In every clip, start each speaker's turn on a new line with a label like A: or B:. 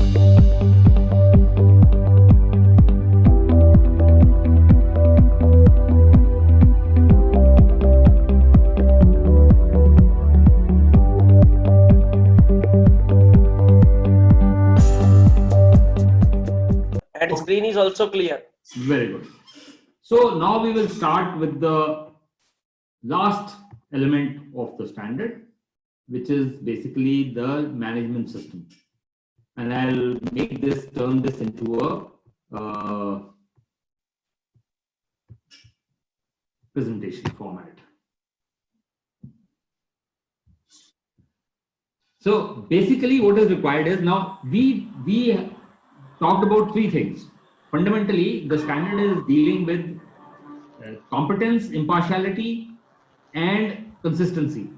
A: And screen is also clear.
B: Very good. So now we will start with the last element of the standard, which is basically the management system. And I'll turn this into a presentation format. So basically what is required is, now we talked about three things. Fundamentally, the standard is dealing with competence, impartiality, and consistency.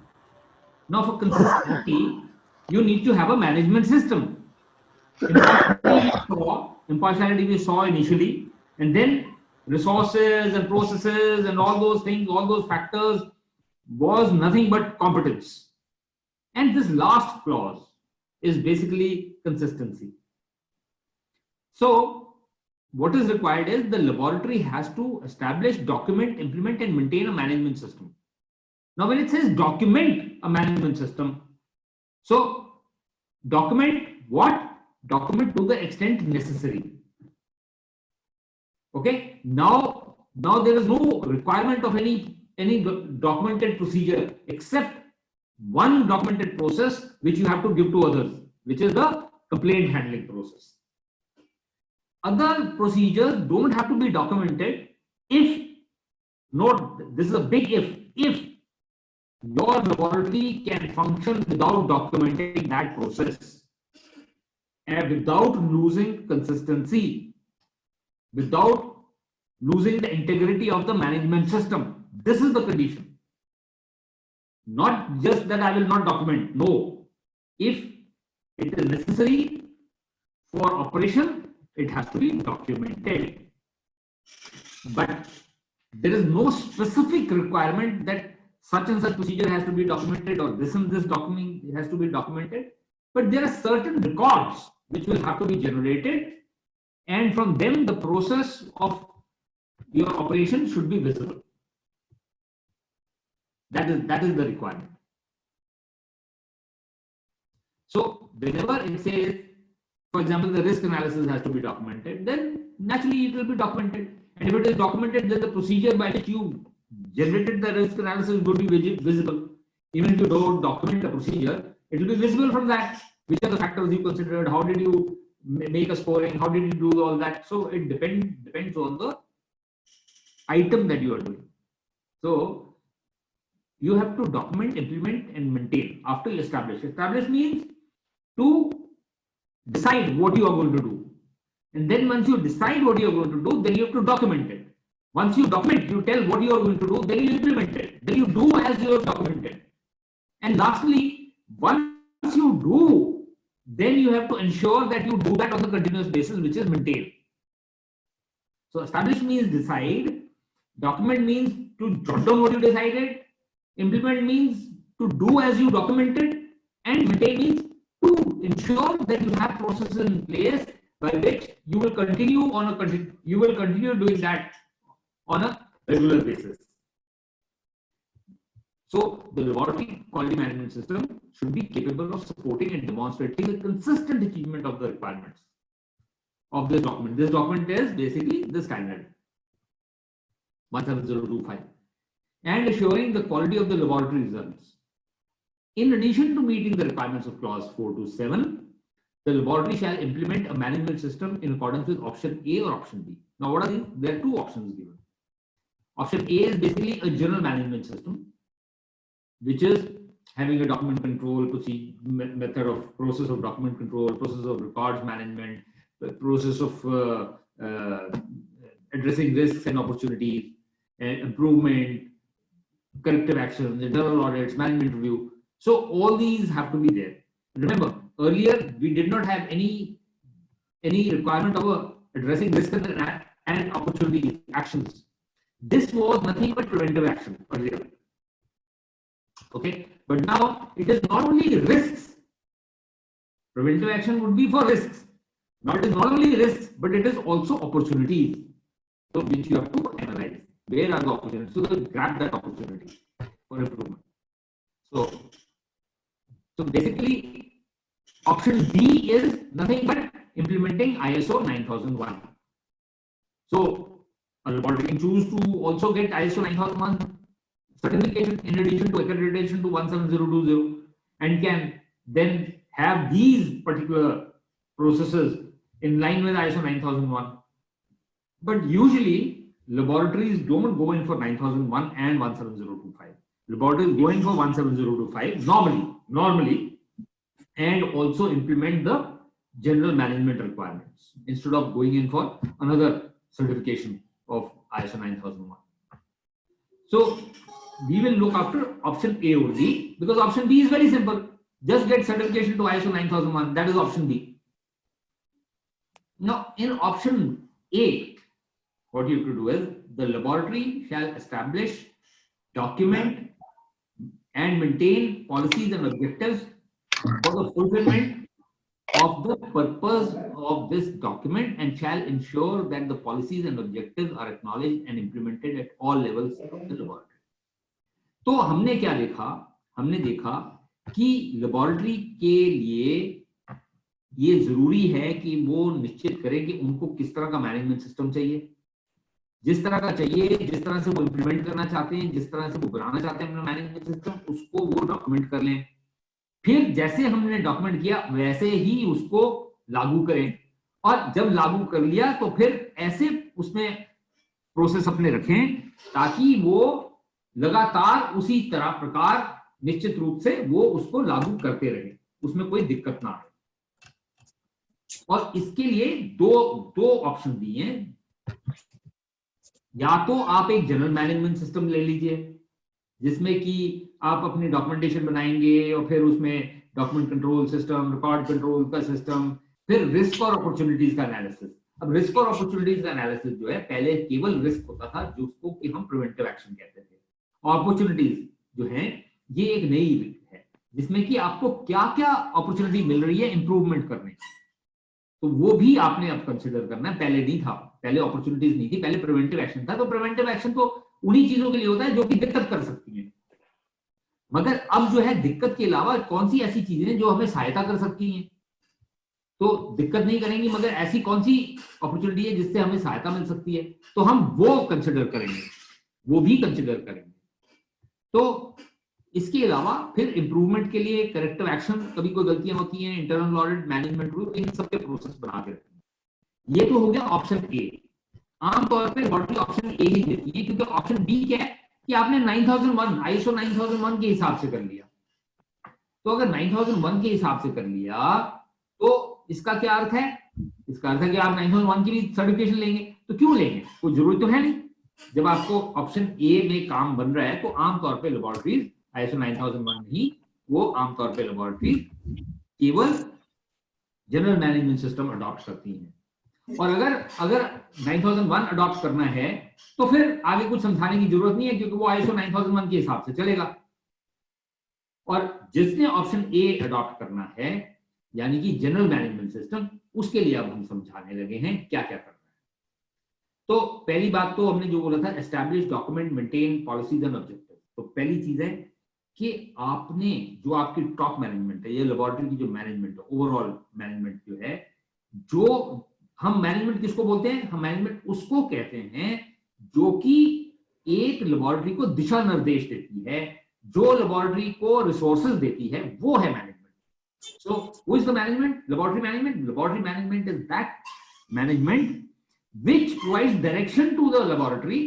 B: Now for consistency, you need to have a management system. Impartiality we saw initially, and then resources and processes and all those things, all those factors was nothing but competence. And this last clause is basically consistency. So what is required is the laboratory has to establish, document, implement, and maintain a management system. Now, when it says document a management system, so document what? Document to the extent necessary. Okay. Now there is no requirement of any documented procedure except one documented process which you have to give to others, which is the complaint handling process. Other procedures don't have to be documented if, note, this is a big if your laboratory can function without documenting that process and without losing consistency, without losing the integrity of the management system. This is the condition. Not just that I will not document. No. If it is necessary for operation, it has to be documented. But there is no specific requirement that such and such procedure has to be documented or this and this document has to be documented. But there are certain records which will have to be generated, and from them the process of your operation should be visible. That is the requirement. So whenever it says, for example, the risk analysis has to be documented, then naturally it will be documented. And if it is documented, then the procedure by which you generated the risk analysis would be visible. Even if you don't document the procedure, it will be visible from that. Which are the factors you considered? How did you make a scoring? How did you do all that? So it depends on the item that you are doing. So you have to document, implement, and maintain after you establish. Establish means to decide what you are going to do. And then once you decide what you are going to do, then you have to document it. Once you document, you tell what you are going to do, then you implement it. Then you do as you have documented. And lastly, once you do, then you have to ensure that you do that on a continuous basis, which is maintain. So establish means decide, document means to jot down what you decided, implement means to do as you documented, and maintain means to ensure that you have processes in place by which you will continue doing that on a regular basis. So the laboratory quality management system should be capable of supporting and demonstrating a consistent achievement of the requirements of this document. This document is basically the standard 17025, and assuring the quality of the laboratory results. In addition to meeting the requirements of clause 4 to 7, the laboratory shall implement a management system in accordance with option A or option B. Now, what are these? There are two options given. Option A is basically a general management system, which is having a document control method of process of document control, process of records management, the process of addressing risks and opportunities, improvement, corrective actions, internal audits, management review. So all these have to be there. Remember, earlier we did not have any requirement of addressing risk and opportunity actions. This was nothing but preventive action earlier. Okay, but now it is not only risks. Preventive action would be for risks, Now it is not only risks, but it is also opportunities. So which you have to analyze. Where are the opportunities? So grab that opportunity for improvement. So basically, option B is nothing but implementing ISO 9001. So a laboratory can choose to also get ISO 9001 certification in addition to accreditation to 17020, and can then have these particular processes in line with ISO 9001. But usually laboratories don't go in for 9001 and 17025. Laboratories go in for 17025 normally, and also implement the general management requirements instead of going in for another certification of ISO 9001. So we will look after option A only, because option B is very simple. Just get certification to ISO 9001. That is option B. Now in option A, what you have to do is the laboratory shall establish, document, and maintain policies and objectives for the fulfillment of the purpose of this document, and shall ensure that the policies and objectives are acknowledged and implemented at all levels of the laboratory. तो हमने क्या देखा? हमने देखा कि laboratory के लिए ये जरूरी है कि वो निश्चित करें कि उनको किस तरह का मैनेजमेंट सिस्टम चाहिए, जिस तरह का चाहिए, जिस तरह से वो इंप्लीमेंट करना चाहते हैं, जिस तरह से वो बनाना चाहते हैं अपना मैनेजमेंट सिस्टम, उसको वो डॉक्यूमेंट कर लें। फिर जैसे हमने डॉक्यूमेंट किया वैसे ही उसको लागू करें, और जब लागू कर लिया तो फिर ऐसे उसमें प्रोसेस अपने रखें ताकि वो लगातार उसी तरह प्रकार निश्चित रूप से वो उसको लागू करते रहे, उसमें कोई दिक्कत ना आए। और इसके लिए दो ऑप्शन दिए हैं। या तो आप एक जनरल मैनेजमेंट सिस्टम ले लीजिए जिसमें कि आप अपनी डॉक्यूमेंटेशन बनाएंगे और फिर उसमें document control system, record control का सिस्टम, फिर रिस्क और अपॉर्चुनिटीज का एनालिसिस। अब रिस्क और अपॉर्चुनिटीज का एनालिसिस जो है, पहले केवल रिस्क होता था जिसको कि हम प्रिवेंटिव एक्शन कहते थे, और अपॉर्चुनिटीज जो है ये एक नई है जिसमें कि आपको क्या क्या अपॉर्चुनिटी मिल रही है इंप्रूवमेंट करने की, तो वो भी आपने अब कंसिडर करना है। पहले नहीं था, पहले अपॉर्चुनिटीज नहीं थी, पहले प्रिवेंटिव एक्शन था। तो प्रिवेंटिव एक्शन तो उन्हीं चीजों के लिए होता है जो कि दिक्कत कर सकती हैं, मगर अब जो है दिक्कत के अलावा कौन सी ऐसी चीजें जो हमें सहायता कर सकती हैं, तो दिक्कत नहीं करेंगी मगर ऐसी कौन सी अपॉर्चुनिटी है जिससे हमें सहायता मिल सकती है, तो हम वो कंसिडर करेंगे, वो भी कंसिडर करेंगे। तो इसके अलावा फिर इंप्रूवमेंट के लिए करेक्टिव एक्शन, कभी कोई गलतियां होती हैं, इंटरनल ऑडिट, मैनेजमेंट रूल, इन सबके प्रोसेस बना के रखेंगे। ये तो हो गया ऑप्शन ए। आमतौर पर लॉटरी ऑप्शन ए ही देती है, क्योंकि ऑप्शन बी क्या है कि आपने 9001 ISO 9001 के हिसाब से कर लिया। तो अगर 9001 के हिसाब से कर लिया तो इसका क्या अर्थ है? इसका अर्थ है कि आप 9001 की भी सर्टिफिकेशन लेंगे। तो क्यों लेंगे? कोई जरूरत तो है नहीं। जब आपको ऑप्शन ए में काम बन रहा है तो आमतौर पर लेबोरेटरीज ISO 9001 नहीं, वो आमतौर पर लेबोरेटरीज केवल जनरल मैनेजमेंट सिस्टम अडॉप्ट करती हैं। और अगर 9001 अडॉप्ट करना है तो फिर आगे कुछ समझाने की जरूरत नहीं है, क्योंकि वो ISO 9001 के हिसाब से चलेगा। और जिसने ऑप्शन ए अडॉप्ट करना है यानी कि जनरल मैनेजमेंट सिस्टम, उसके लिए अब हम समझाने लगे हैं क्या क्या करना है। तो पहली बात तो हमने जो बोला था, establish, document, maintain policies and objective. तो पहली चीज है कि आपने जो आपकी टॉप मैनेजमेंट है, ये लेबोरेटरी की जो मैनेजमेंट है, ओवरऑल मैनेजमेंट जो है, जो हम मैनेजमेंट किसको बोलते हैं? हम मैनेजमेंट उसको कहते हैं जो कि एक लेबोरेटरी को दिशा निर्देश देती है, जो लेबोरेटरी को रिसोर्सेज देती है, वो है management. So who is the management? Laboratory management. Laboratory management is that management which provides direction to the laboratory,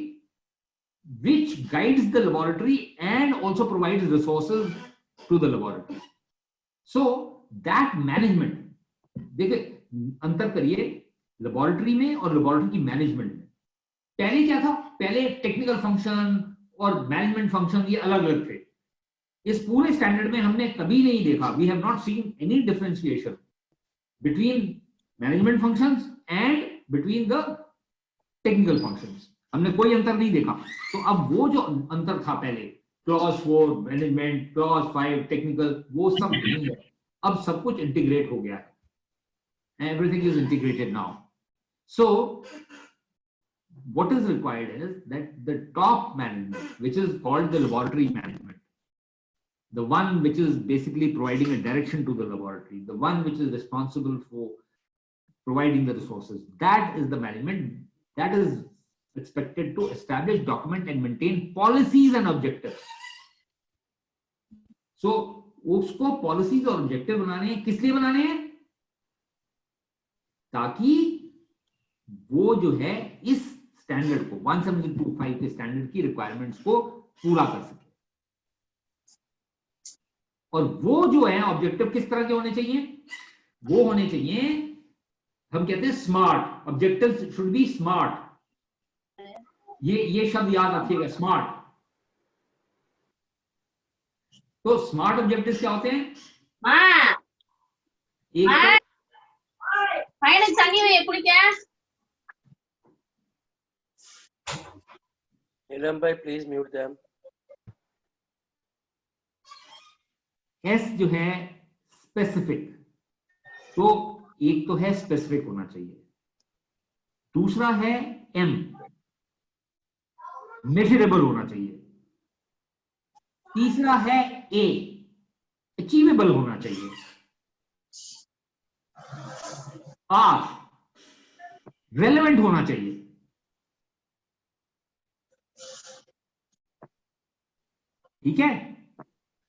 B: which guides the laboratory and also provides resources to the laboratory. So that management, देखिए अंतर करिए laboratory में और laboratory की management में। पहले क्या था? पहले टेक्निकल फंक्शन और मैनेजमेंट फंक्शन ये अलग अलग थे। इस पूरे स्टैंडर्ड में हमने कभी नहीं देखा, we have not seen any differentiation between management functions and between the technical functions, हमने कोई अंतर नहीं देखा। तो अब वो जो अंतर था पहले, क्लॉज 4 मैनेजमेंट, क्लॉज 5 टेक्निकल, वो सब नहीं है। अब सब कुछ इंटीग्रेट हो गया है everything is integrated now. So what is required is that the top management, which is called the laboratory management, the one which is basically providing a direction to the laboratory, the one which is responsible for providing the resources, that is the management that is expected to establish, document and maintain policies and objectives. So उसको policies और objective बनाने हैं, किस लिए बनाने हैं? ताकि वो जो है इस स्टैंडर्ड को 1725 के स्टैंडर्ड की रिक्वायरमेंट्स को पूरा कर सके। और वो जो है ऑब्जेक्टिव किस तरह के होने चाहिए? वो होने चाहिए, हम कहते हैं smart objective, should be smart. ये शब्द याद रखिएगा, स्मार्ट। तो स्मार्ट ऑब्जेक्टिव्स क्या होते हैं? एक
A: Nilam bhai, please mute them.
B: S जो है स्पेसिफिक, तो एक तो है स्पेसिफिक होना चाहिए, दूसरा है एम मेजरेबल होना चाहिए, तीसरा है ए अचीवेबल होना चाहिए, आर रेलेवेंट होना चाहिए, ठीक है?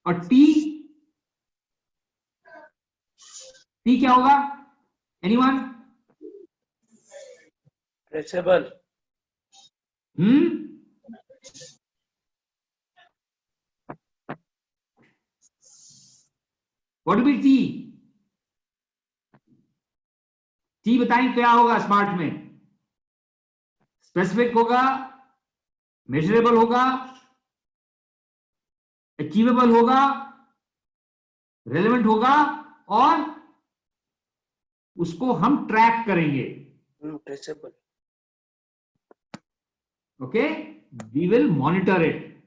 B: और टी क्या होगा? Anyone?
A: Traceable.
B: What will T? T बताएं क्या होगा स्मार्ट में? स्पेसिफिक होगा, मेजरेबल होगा, अचीवेबल होगा, रेलेवेंट होगा, और उसको हम ट्रैक करेंगे।
A: Traceable.
B: Okay, we will monitor it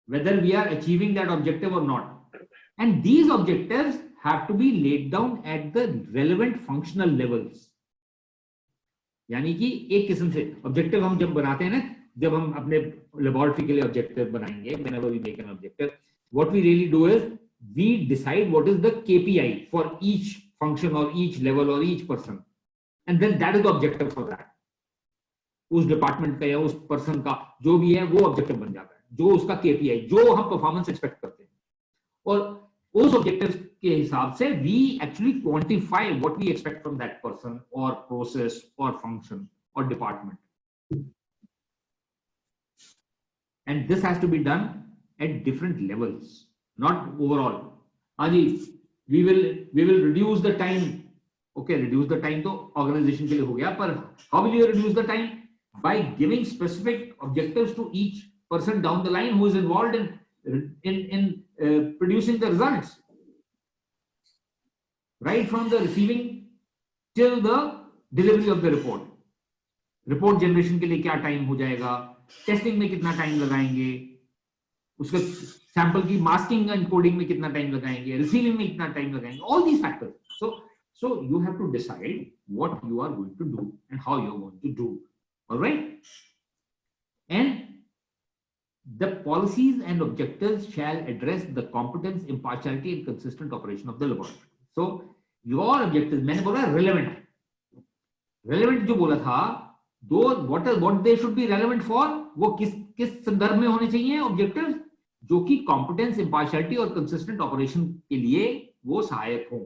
B: whether we are achieving that objective or not, and these objectives have to be laid down at the relevant functional levels. यानी कि एक किस्म से ऑब्जेक्टिव हम जब बनाते हैं ना, जब हम अपने लेबोरेटरी के लिए ऑब्जेक्टिव बनाएंगे, whenever we make an objective, what we really do is we decide what is the KPI for each function or each level or each person, and then that is the objective for that. उस department का या उस person का जो भी है वो objective बन जाता है, जो उसका केपीआई, जो हम परफॉर्मेंस एक्सपेक्ट करते हैं, और उस ऑब्जेक्टिव के हिसाब से we actually quantify what we expect from that person और प्रोसेस और फंक्शन और department, and this has to be done at different levels, not overall. हाँ जी, we will reduce the time. Okay, reduce the time तो organisation के लिए हो गया, पर how will you reduce the time? By giving specific objectives to each person down the line who is involved in producing the results, right from the receiving till the delivery of the report. Report generation के लिए क्या time हो जाएगा, testing में कितना time लगाएंगे, उसके sample की मास्किंग एंड कोडिंग में कितना टाइम लगाएंगे, रिसीविंग में कितना टाइम लगाएंगे, all these factors. So you have to decide what you are going to do and how you are going to do. All right, and the policies and objectives shall address the competence, impartiality and consistent operation of the laboratory. So your objectives, मैंने बोला relevant जो बोला था, what they should be relevant for, वो किस संदर्भ में होने चाहिए objectives, जो कि competence, impartiality और consistent operation के लिए वो सहायक हो।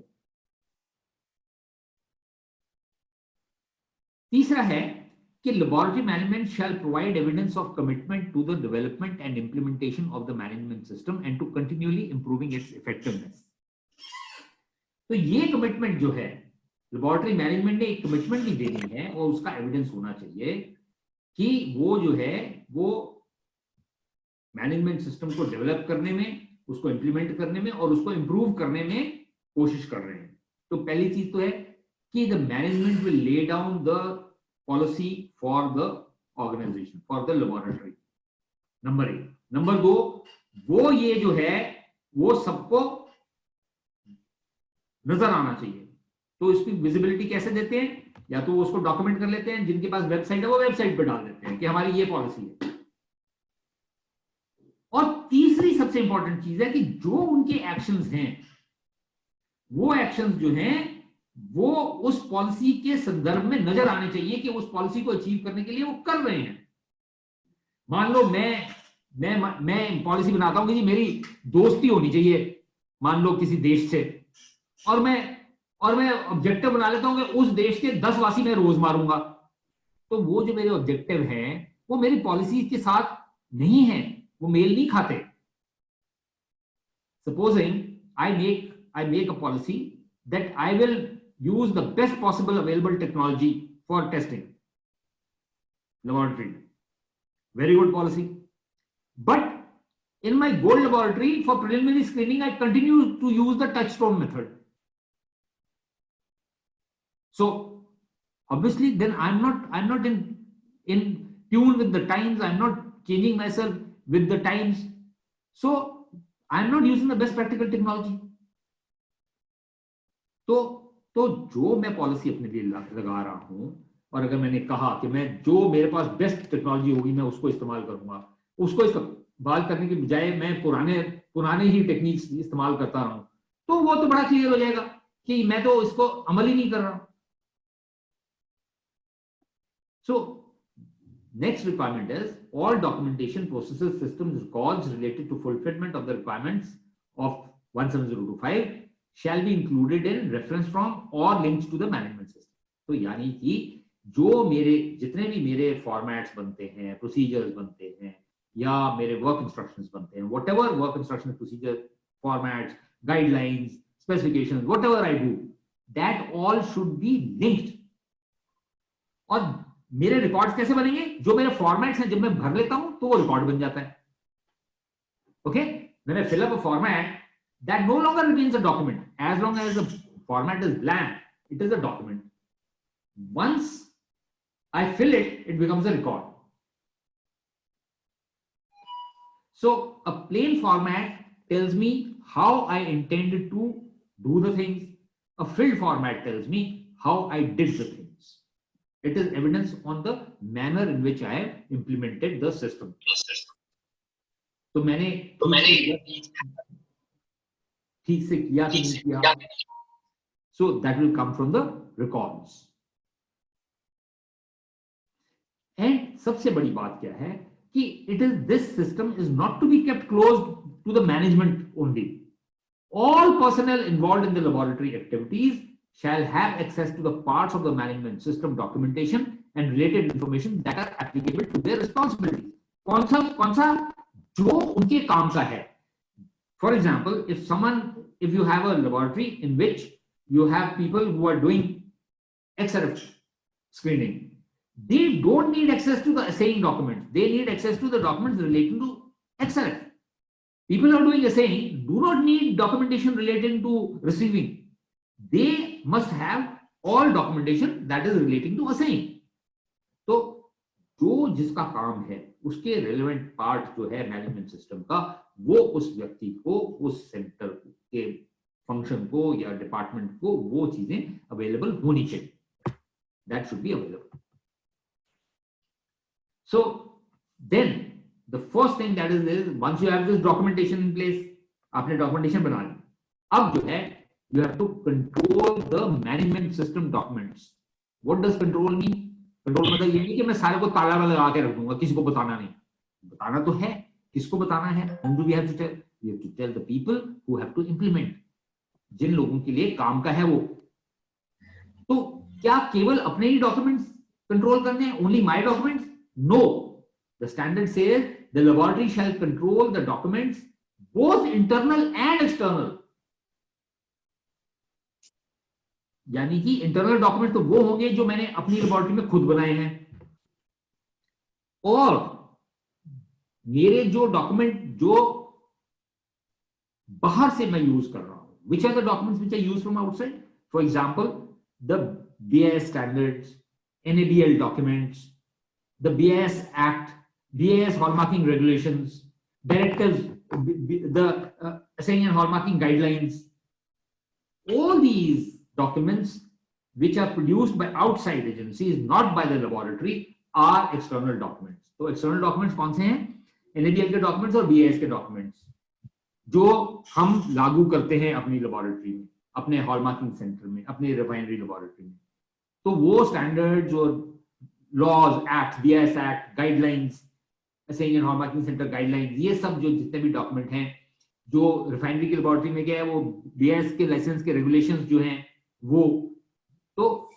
B: तीसरा है कि laboratory management shall provide evidence of commitment to the development and implementation of the management system and to continually improving its effectiveness. तो ये कमिटमेंट जो है, लेबोरेटरी मैनेजमेंट ने एक कमिटमेंट भी देनी है और उसका एविडेंस होना चाहिए कि वो जो है वो मैनेजमेंट सिस्टम को डेवलप करने में, उसको इंप्लीमेंट करने में और उसको इंप्रूव करने में कोशिश कर रहे हैं। तो पहली चीज तो है कि the management will lay down the policy for the organization, for the laboratory. Number 1। Number 2, वो ये जो है वो सबको नजर आना चाहिए तो इसकी विजिबिलिटी कैसे देते हैं? या तो वो उसको डॉक्यूमेंट कर लेते हैं, जिनके पास वेबसाइट है वो वेबसाइट पे डाल देते हैं कि हमारी ये पॉलिसी है। और तीसरी सबसे इंपॉर्टेंट चीज है कि जो उनके एक्शंस हैं, वो एक्शंस जो हैं वो उस पॉलिसी के संदर्भ में नजर आने चाहिए कि उस पॉलिसी को अचीव करने के लिए वो कर रहे हैं। मान लो मैं पॉलिसी बनाता हूं कि जी मेरी दोस्ती होनी चाहिए, मान लो किसी देश से, और मैं ऑब्जेक्टिव बना लेता हूं कि उस देश के 10 वासी मैं रोज मारूंगा। तो वो जो मेरे ऑब्जेक्टिव हैं वो मेरी पॉलिसी के साथ नहीं है, वो मेल नहीं खाते। Supposing I make a policy that I will use the best possible available technology for testing laboratory. Very good policy. But in my gold laboratory for preliminary screening, I continue to use the touchstone method. So obviously then I'm not in tune with the times. I'm not changing myself with the times. So I'm not using the best practical technology. तो जो मैं policy अपने लिए लगा रहा हूं, और अगर मैंने कहा कि मैं जो मेरे पास बेस्ट टेक्नोलॉजी होगी मैं उसको इस्तेमाल करूंगा, उसको इस्तेमाल करने के बजाय मैं पुराने ही टेक्निक्स इस्तेमाल करता रहूं, तो वो तो बड़ा क्लियर हो जाएगा कि मैं तो इसको अमल ही नहीं कर रहा। So next requirement is all documentation, processes, systems, records related to fulfillment of the requirements of 17025 shall be included in reference from or links to the management system. तो यानी कि जो जितने भी मेरे फॉर्मेट्स बनते हैं, प्रोसीजर्स बनते हैं, या मेरे वर्क इंस्ट्रक्शंस बनते हैं, whatever work instruction, procedure, formats, guidelines, specifications, whatever I do, that all should be linked. और मेरे रिकॉर्ड्स कैसे बनेंगे? जो मेरे फॉर्मेट्स हैं जब मैं भर लेता हूं तो वो रिकॉर्ड बन जाता है। Okay, when I fill up a format, that no longer remains a document. As long as the format is blank, it is a document. Once I fill it, it becomes a record. So a plain format tells me how I intended to do the things. A filled format tells me how I did the things. It is evidence on the manner in which I have implemented the system. तो मैंने ठीक से किया कि नहीं किया, so that will come from the records. And सबसे बड़ी बात क्या है कि this system is not to be kept closed to the management only. All personnel involved in the laboratory activities shall have access to the parts of the management system documentation and related information that are applicable to their responsibilities. कौन सा जो उनके काम का है. For example, if you have a laboratory in which you have people who are doing XRF screening, they don't need access to the assaying documents. They need access to the documents relating to XRF. People who are doing assaying do not need documentation relating to receiving. They must have all documentation that is relating to assaying. तो जो जिसका काम है उसके relevant part जो है management system का, वो उस व्यक्ति को, उस सेंटर के फंक्शन को या डिपार्टमेंट को वो चीजें अवेलेबल होनी चाहिए. That should be available. So then the first thing that is once you have this documentation in place, आपने डॉक्यूमेंटेशन बना ली, अब जो है you have to control the management system documents. What does control mean? Control मतलब ये नहीं कि मैं सारे को ताला लगा के रख दूंगा, किसी को बताना नहीं. बताना तो है, किसको बताना है? Whom do we have to tell? We have to tell the people who have to implement. जिन लोगों के लिए काम का है वो. तो क्या केवल अपने ही डॉक्यूमेंट्स कंट्रोल करने हैं? Only my documents? No. The standard says the laboratory shall control the documents, both internal and external. यानी कि इंटरनल डॉक्यूमेंट तो वो होंगे जो मैंने अपनी लेबोरेटरी में खुद बनाए हैं, और मेरे जो डॉक्यूमेंट जो बाहर से मैं यूज कर रहा हूं, which are the documents which I use from outside? For example, the BIS standards, NABL documents, the BIS Act, BIS hallmarking regulations, directives, the assaying and hallmarking guidelines. All these documents which are produced by outside agencies, not by the laboratory, are external documents. तो external documents कौन से हैं? NABL के documents और BIS के documents, जो हम लागू करते हैं अपनी लेबोरेटरी में, अपने हॉलमार्किंग सेंटर में, अपने रिफाइनरी लेबोरेटरी में. तो वो स्टैंडर्ड जो laws, act, BIS act, guidelines, assaying and hallmarking centre guidelines, ये सब जो जितने भी डॉक्यूमेंट हैं जो रिफाइनरी की लेबोरेटरी में क्या है, वो BIS के लाइसेंस के रेगुलेशंस जो हैं वो, तो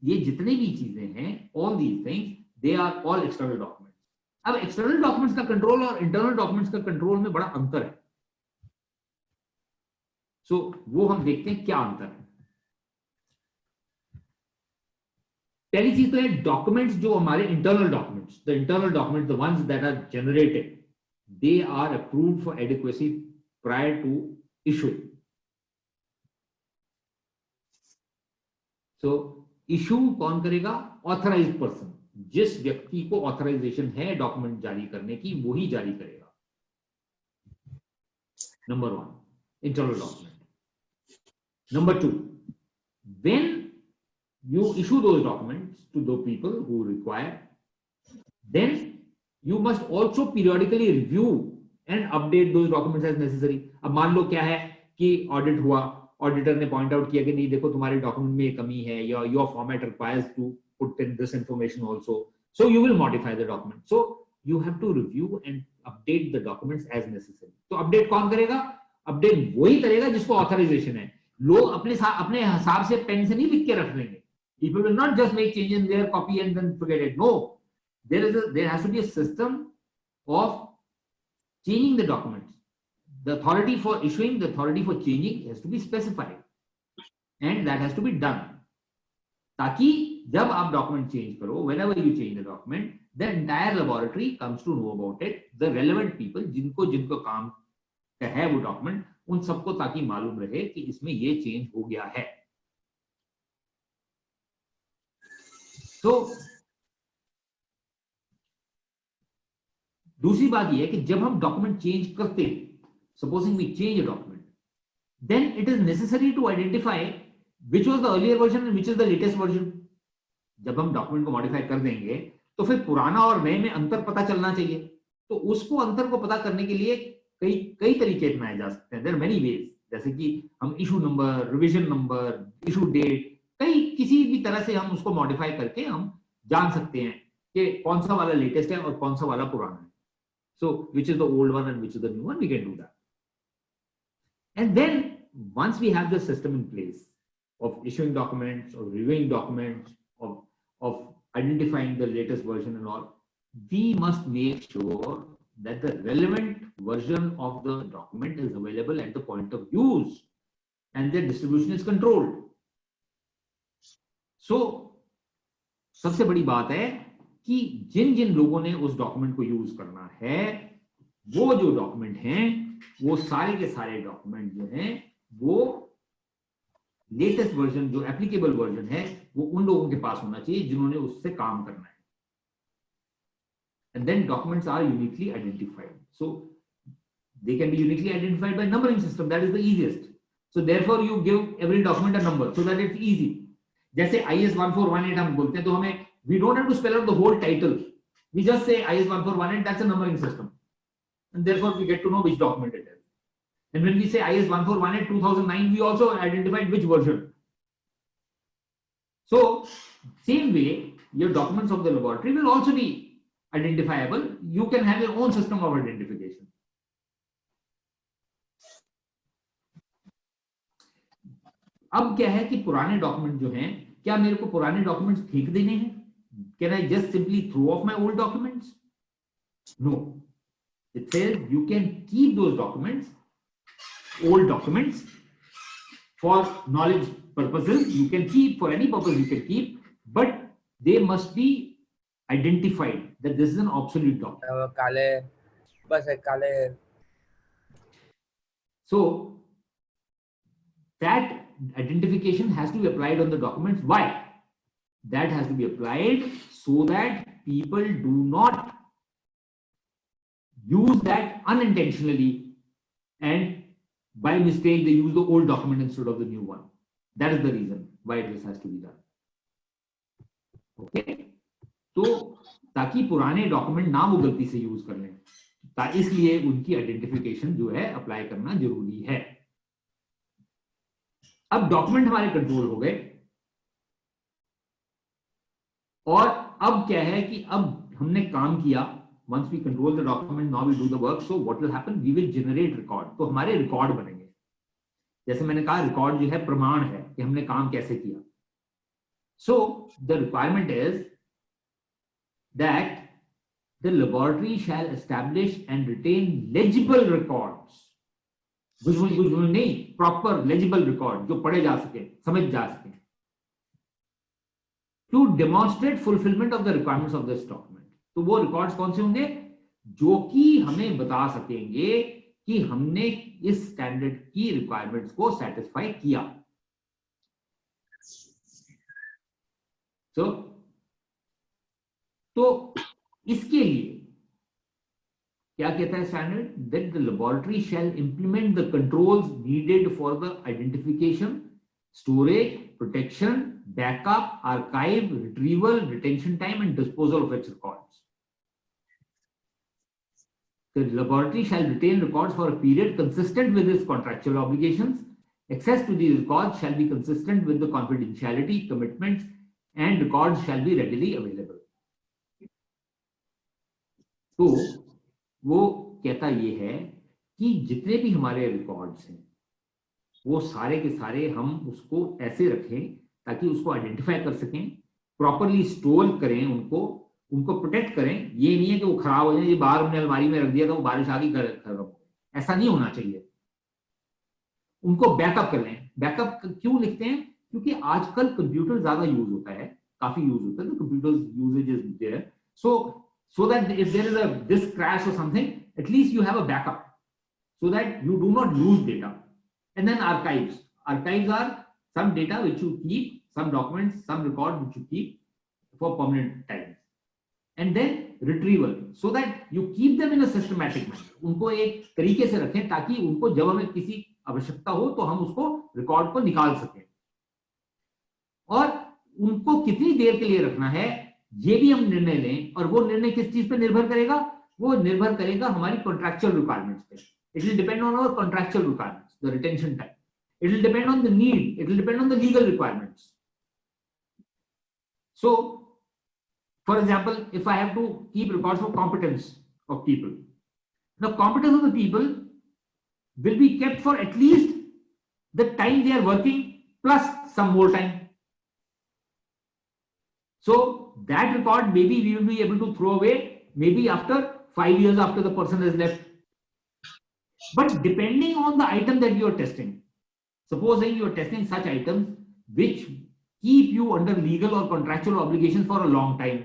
B: ये जितनी भी चीजें हैं, all these things they are all external documents. अब एक्सटर्नल डॉक्यूमेंट्स का कंट्रोल और इंटरनल डॉक्यूमेंट्स का कंट्रोल में बड़ा अंतर है. सो वो हम देखते हैं क्या अंतर है. पहली चीज तो है डॉक्यूमेंट्स जो हमारे internal documents, the internal documents, the ones that are generated, they are approved for adequacy prior to issuing. So issue कौन करेगा? Authorised person. जिस व्यक्ति को ऑथराइजेशन है डॉक्यूमेंट जारी करने की, वो ही जारी करेगा. Number 1, internal document. Number 2, when you issue those documents to the people who require, then you must also periodically review and update those documents as necessary. अब मान लो क्या है कि ऑडिट हुआ, ऑडिटर ने पॉइंट आउट किया कि नहीं देखो तुम्हारे डॉक्यूमेंट में ये कमी है, या your format requires to put in this information also, so you will modify the document. So you have to review and update the documents as necessary. तो अपडेट कौन करेगा? अपडेट वही करेगा जिसको ऑथराइजेशन है. लोग अपने हिसाब से पेन से नहीं लिख के रख लेंगे. People will not just make changes in their copy and then forget it. No, there has to be a system of changing the documents. The authority for issuing, the authority for changing has to be specified, and that has to be done. ताकि जब आप document change करो, whenever you change the document, the entire laboratory comes to know about it. The relevant people, जिनको काम का है वो document, उन सबको ताकि मालूम रहे कि इसमें ये चेंज हो गया है. तो दूसरी बात यह है कि जब हम डॉक्यूमेंट चेंज करते हैं, supposing we change a document, then it is necessary to identify which was the earlier version and which is the latest version. जब हम डॉक्यूमेंट को मॉडिफाई कर देंगे तो फिर पुराना और नए में अंतर पता चलना चाहिए. तो उसको अंतर को पता करने के लिए कई तरीके अपनाए जा सकते हैं. देयर आर मेनी वेज, जैसे कि हम issue number, revision number, issue date, किसी भी तरह से हम उसको मॉडिफाई करके हम जान सकते हैं कि कौन सा वाला लेटेस्ट है और कौन सा वाला पुराना है. So which is the old one and which is the new one, we can do that. And then once we have the system in place of issuing documents, of reviewing documents, of identifying the latest version and all, we must make sure that the relevant version of the document is available at the point of use and their distribution is controlled. So सबसे बड़ी बात है कि जिन जिन लोगों ने उस document को use करना है, वो जो डॉक्यूमेंट हैं, वो सारे के सारे डॉक्यूमेंट जो हैं, वो लेटेस्ट वर्जन, जो एप्लीकेबल वर्जन है, वो उन लोगों के पास होना चाहिए जिन्होंने उससे काम करना है. And then documents are uniquely identified. So they can be uniquely identified by numbering system. That is the easiest. So therefore you give every document a number so that it's easy. जैसे IS 1418 हम बोलते हैं तो हमें we don't have to spell out the whole title. We just say IS 1418. That's a numbering system, and therefore we get to know which document it is. And when we say IS 1418 2009, we also identified which version. So same way, your documents of the laboratory will also be identifiable. You can have your own system of identification. अब क्या है कि पुराने document जो हैं, क्या मेरे को पुराने डॉक्यूमेंट्स फेंक देने हैं? Can I just simply throw off my old documents? No. It says you can keep those documents, old documents, for knowledge purposes. You can keep for any purpose you can keep, but they must be identified that this is an obsolete document. So that identification has to be applied on the documents. Why? That has to be applied so that people do not use that unintentionally and by mistake they use the old document instead of the new one. That is the reason. why this has to be done. Okay, तो ताकि पुराने document ना वो गलती से use कर लें, इसलिए उनकी आइडेंटिफिकेशन जो है अप्लाई करना जरूरी है। अब डॉक्यूमेंट हमारे कंट्रोल हो गए, और अब क्या है कि अब हमने काम किया, once we control the document, now we do the work, so what will happen, we will generate record। तो हमारे रिकॉर्ड बनेंगे, जैसे मैंने कहा रिकॉर्ड जो है प्रमाण है कि हमने काम कैसे किया। So the requirement is that the laboratory shall establish and retain legible records, कुछ नहीं, प्रॉपर लेजिबल रिकॉर्ड जो पढ़े जा सके, समझ जा सके, to demonstrate fulfilment of the requirements of this document. तो वो रिकॉर्ड्स कौन से होंगे, जो कि हमें बता सकेंगे कि हमने इस स्टैंडर्ड की रिक्वायरमेंट्स को सेटिस्फाई किया। तो इसके लिए क्या कहता है standard, that the laboratory shall implement the controls needed for the identification, storage, protection, backup, archive, retrieval, retention time and disposal of its records. The laboratory shall retain records for a period consistent with its contractual obligations. Access to these records shall be consistent with the confidentiality commitments, and records shall be readily available. तो वो कहता ये है कि जितने भी हमारे records हैं वो सारे के सारे हम उसको ऐसे रखें ताकि उसको आइडेंटिफाई कर सकें, प्रॉपरली स्टोर करें, उनको प्रोटेक्ट करें। ये नहीं है कि वो खराब हो जाए, ये बाहर हमने अलमारी में रख दिया था, वो बारिश आ गई खराब हो, ऐसा नहीं होना चाहिए। उनको बैकअप कर लें। बैकअप क्यों लिखते हैं, क्योंकि आजकल कंप्यूटर ज्यादा यूज होता है, काफी यूज होता है, तो computer usage is there, so that if there is a disk crash or something, at least you have a backup so that you do not lose data. And then archives are some data which you keep, some documents, some records which you keep for permanent times. And then retrieval, so that you keep them in a systematic manner. उनको एक तरीके से रखें ताकि उनको जब हमें किसी आवश्यकता हो तो हम उसको रिकॉर्ड को निकाल सकें। और उनको कितनी देर के लिए रखना है ये भी हम निर्णय लें, और वो निर्णय किस चीज पे निर्भर करेगा, वो निर्भर करेगा हमारी कॉन्ट्रैक्चुअल रिक्वायरमेंट्स पे। It will depend on our contractual requirements, the retention time, it will depend on the need, it will depend on the legal requirements. So for example, if I have to keep records of competence of people, the competence of the people will be kept for at least the time they are working plus some more time. So that record maybe we will be able to throw away maybe after 5 years after the person has left. But depending on the item that you are testing, supposing you are testing such items which keep you under legal or contractual obligations for a long time,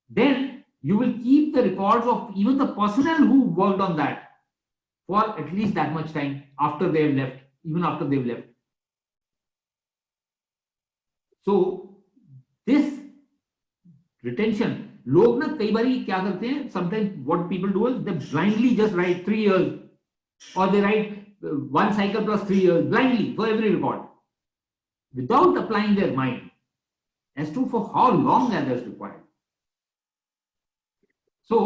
B: then you will keep the records of even the personnel who worked on that for at least that much time after they have left, even after they've left. So this retention, लोग ना कई बार क्या करते हैं, sometimes what people do is they blindly just right 3 years और दे right 1 cycle plus 3 years blindly for every record without applying their mind as to for how long that is required. So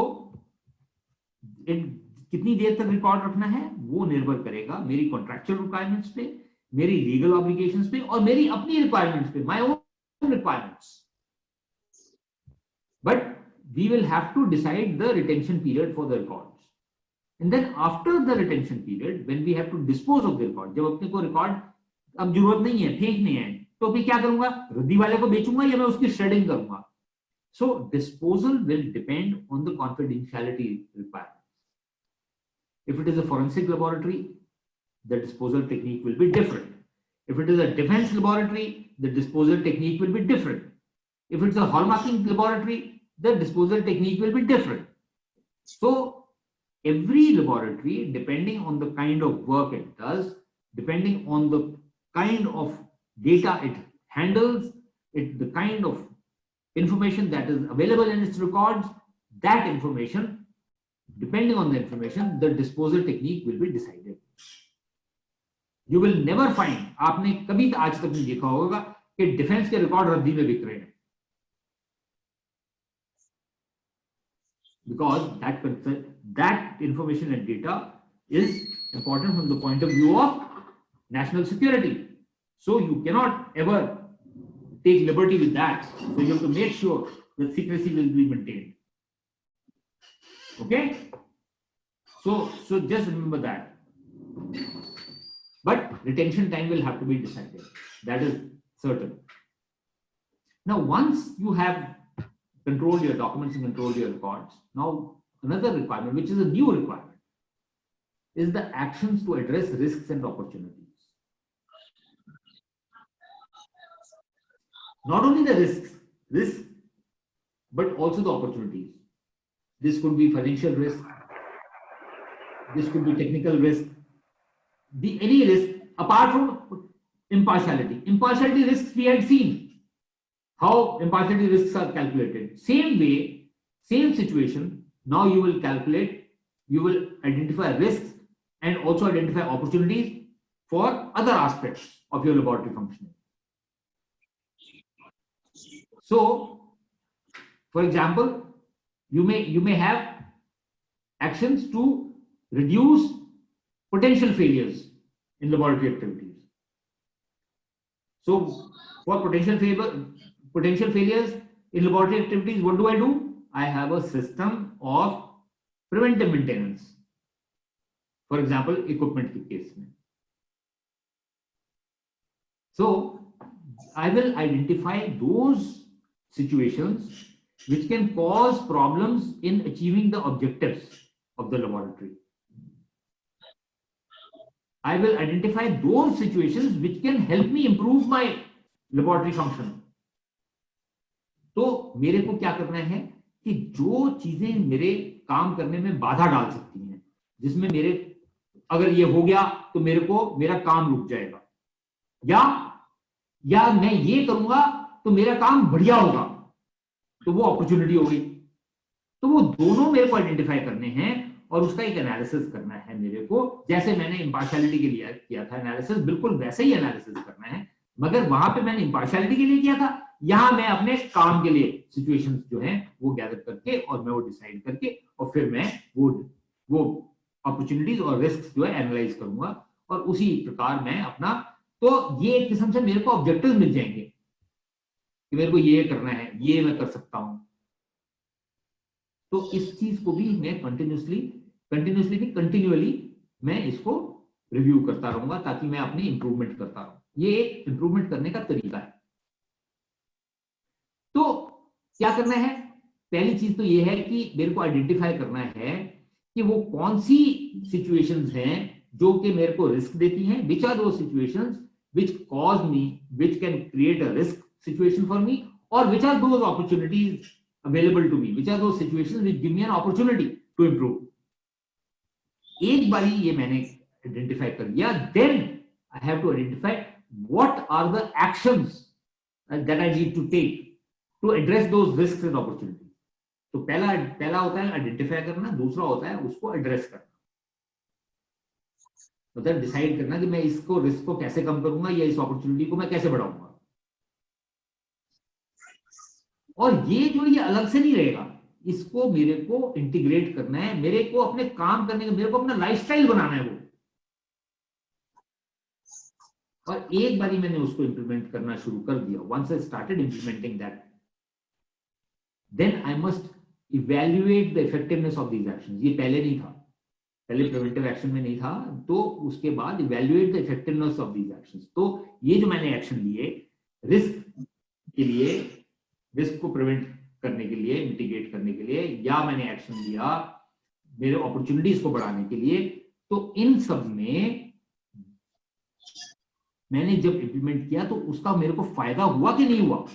B: कितनी देर तक record रखना है वो निर्भर करेगा मेरी contractual requirements पे, मेरी लीगल ऑब्लिगेशंस पे और मेरी अपनी रिक्वायरमेंट्स पे, my own requirements. But we will have to decide the retention period for the records. And then after the retention period, when we have to dispose of the record, जब अपने को record अब जरूरत नहीं है, फेंकने हैं, तो फिर क्या करूंगा, रद्दी वाले को बेचूंगा या मैं उसकी श्रेडिंग करूंगा। So disposal will depend on the confidentiality requirements. If it is a forensic laboratory, the disposal technique will be different. If it is a defense laboratory, the disposal technique will be different. If it's a hallmarking laboratory, the disposal technique will be different. So every laboratory, depending on the kind of work it does, depending on the kind of data it handles, the kind of information that is available in its records, that information, depending on the information, the disposal technique will be decided. You will never find, आपने कभी आज तक नहीं देखा होगा कि defence के record रद्दी में बिक रहे हैं, because that information and data is important from the point of view of national security. So you cannot ever take liberty with that. So you have to make sure that secrecy will be maintained. Okay? So just remember that. But retention time will have to be decided. That is certain. Now, once you have controlled your documents and controlled your records, now another requirement, which is a new requirement, is the actions to address risks and opportunities. Not only the risks, but also the opportunities. This could be financial risk, this could be technical risk, any risk apart from impartiality. Impartiality risks we had seen, how impartiality risks are calculated. Same way, same situation, now you will calculate, you will identify risks and also identify opportunities for other aspects of your laboratory functioning. So, for example, you may have actions to reduce potential failures in laboratory activities. So, for potential failures in laboratory activities, what do? I have a system of preventive maintenance. For example, equipment के case में. So, I will identify those situations which can cause problems in achieving the objectives of the laboratory. I will identify those situations which can help me improve my laboratory function. तो मेरे को क्या करना है कि जो चीजें मेरे काम करने में बाधा डाल सकती हैं, जिसमें मेरे अगर ये हो गया तो मेरा काम रुक जाएगा, या मैं ये करूंगा तो मेरा काम बढ़िया होगा, तो वो अपॉर्चुनिटी हो गई. तो वो दोनों मेरे को आइडेंटिफाई करने हैं और उसका एक एनालिसिस करना है मेरे को. जैसे मैंने इंपार्शियलिटी के लिए किया था एनालिसिस, बिल्कुल वैसे ही एनालिसिस करना है, मगर वहां पे मैंने इंपार्शियलिटी के लिए किया था, यहां मैं अपने काम के लिए सिचुएशंस जो हैं वो गैदर करके और मैं वो डिसाइड करके और फिर मैं वो अपॉर्चुनिटीज और रिस्क जो है एनालाइज करूंगा और उसी प्रकार मैं अपना, तो ये एक किस्म से मेरे को ऑब्जेक्टिव्स मिल जाएंगे कि मेरे को ये करना है, ये मैं कर सकता हूं. तो इस चीज को भी मैं कंटिन्यूअली मैं इसको रिव्यू करता रहूंगा ताकि मैं अपनी इंप्रूवमेंट करता रहूं. ये एक इंप्रूवमेंट करने का तरीका है. तो क्या करना है, पहली चीज तो ये है कि मेरे को आइडेंटिफाई करना है कि वो कौन सी सिचुएशंस हैं जो कि मेरे को रिस्क देती हैं, which are those situations which cause me, which can create a risk situation for me, or which are those opportunities available to me, which are those situations which give me an opportunity to improve. एक बारी ये मैंने identify कर लिया, then I have to identify what are the actions that I need to take to address those risks and opportunities. तो पहला होता है आइडेंटिफाई करना, दूसरा होता है उसको एड्रेस करना, मतलब डिसाइड करना कि मैं इसको रिस्क को कैसे कम करूंगा या इस अपॉर्चुनिटी को मैं कैसे बढ़ाऊंगा. और ये अलग से नहीं रहेगा, इसको मेरे को इंटीग्रेट करना है, मेरे को अपने काम करने का, मेरे को अपना लाइफस्टाइल बनाना है वो. और एक बारी मैंने उसको इंप्लीमेंट करना शुरू कर दिया, once I started implementing that, then I must evaluate the effectiveness of these actions. ये पहले नहीं था, पहले प्रिवेंटिव एक्शन में नहीं था, तो उसके बाद evaluate the effectiveness of these actions. तो ये जो मैंने एक्शन लिए रिस्क के लिए, रिस्क को प्रिवेंट करने के लिए, मिटिगेट करने के लिए, या मैंने एक्शन लिया मेरे अपॉर्चुनिटीज को बढ़ाने के लिए, तो इन सब में मैंने जब इंप्लीमेंट किया तो उसका मेरे को फायदा हुआ कि नहीं हुआ,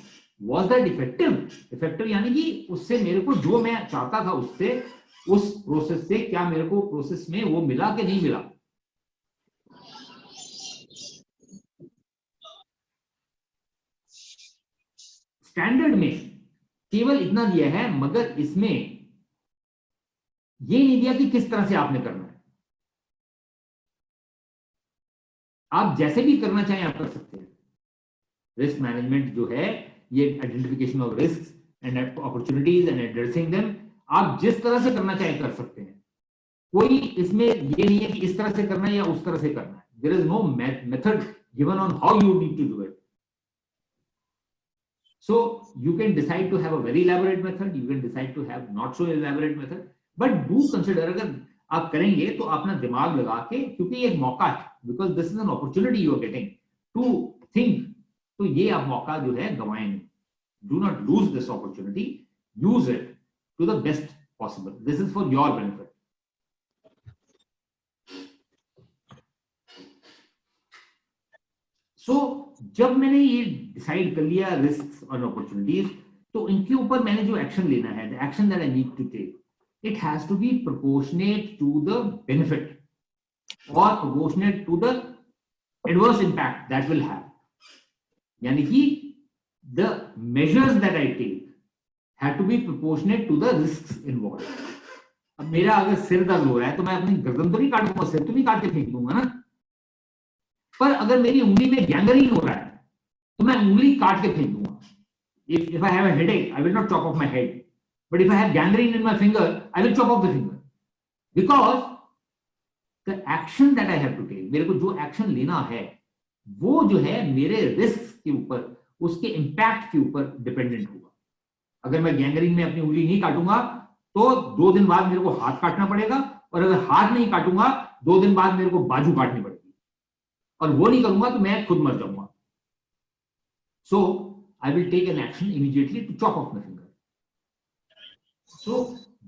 B: वॉज दैट इफेक्टिव यानी कि उससे मेरे को जो मैं चाहता था उससे, उस प्रोसेस से क्या मेरे को प्रोसेस में वो मिला कि नहीं मिला. स्टैंडर्ड में केवल इतना दिया है, मगर इसमें ये नहीं दिया कि किस तरह से आपने करना है. आप जैसे भी करना चाहें आप कर सकते हैं, रिस्क मैनेजमेंट जो है ये identification of risk and opportunities and addressing them आप जिस तरह से करना चाहे कर सकते हैं। कोई इसमें ये नहीं है कि इस तरह से करना है या उस तरह से करना है। There is no method given on how you need to do it. So you can decide to have a very elaborate method, you can decide to have not so elaborate method, but do consider अगर आप करेंगे तो अपना दिमाग लगा के, क्योंकि ये एक मौका है, because this is an opportunity you are getting to think, तो ये आप मौका जो है गवाएं नहीं। Do not lose this opportunity, use it to the best possible. This is for your benefit. So जब मैंने ये डिसाइड कर लिया रिस्क और अपॉर्चुनिटीज, तो इनके ऊपर मैंने जो एक्शन लेना है, the action that I need to take, it has to be proportionate to the benefit और proportionate to the adverse impact that will have. यानी कि the measures that I take have to be proportionate to the risk involved. अब मेरा अगर सिर दर्द हो रहा है तो मैं अपनी गर्दन तो नहीं काटूंगा, सिर तो नहीं काट के फेंक दूंगा ना। पर अगर मेरी उंगली में गैंग्रीन हो रहा है तो मैं उंगली काट के फेंक दूंगा। If I have a headache, I will not chop off my head. But if I have gangrene in my finger, I will chop off the finger. Because the action that I have to take, मेरे को जो action लेना है वो जो है मेरे risk के ऊपर, उसके इम्पैक्ट के ऊपर डिपेंडेंट होगा। अगर मैं गैंग्रीन में अपनी उंगली नहीं काटूंगा तो 2 दिन बाद मेरे को हाथ काटना पड़ेगा, और अगर हाथ नहीं काटूंगा 2 दिन बाद मेरे को बाजू काटनी पड़ेगी, और वो नहीं करूंगा तो मैं खुद मर जाऊंगा। So I will take an action immediately to chop off my finger. So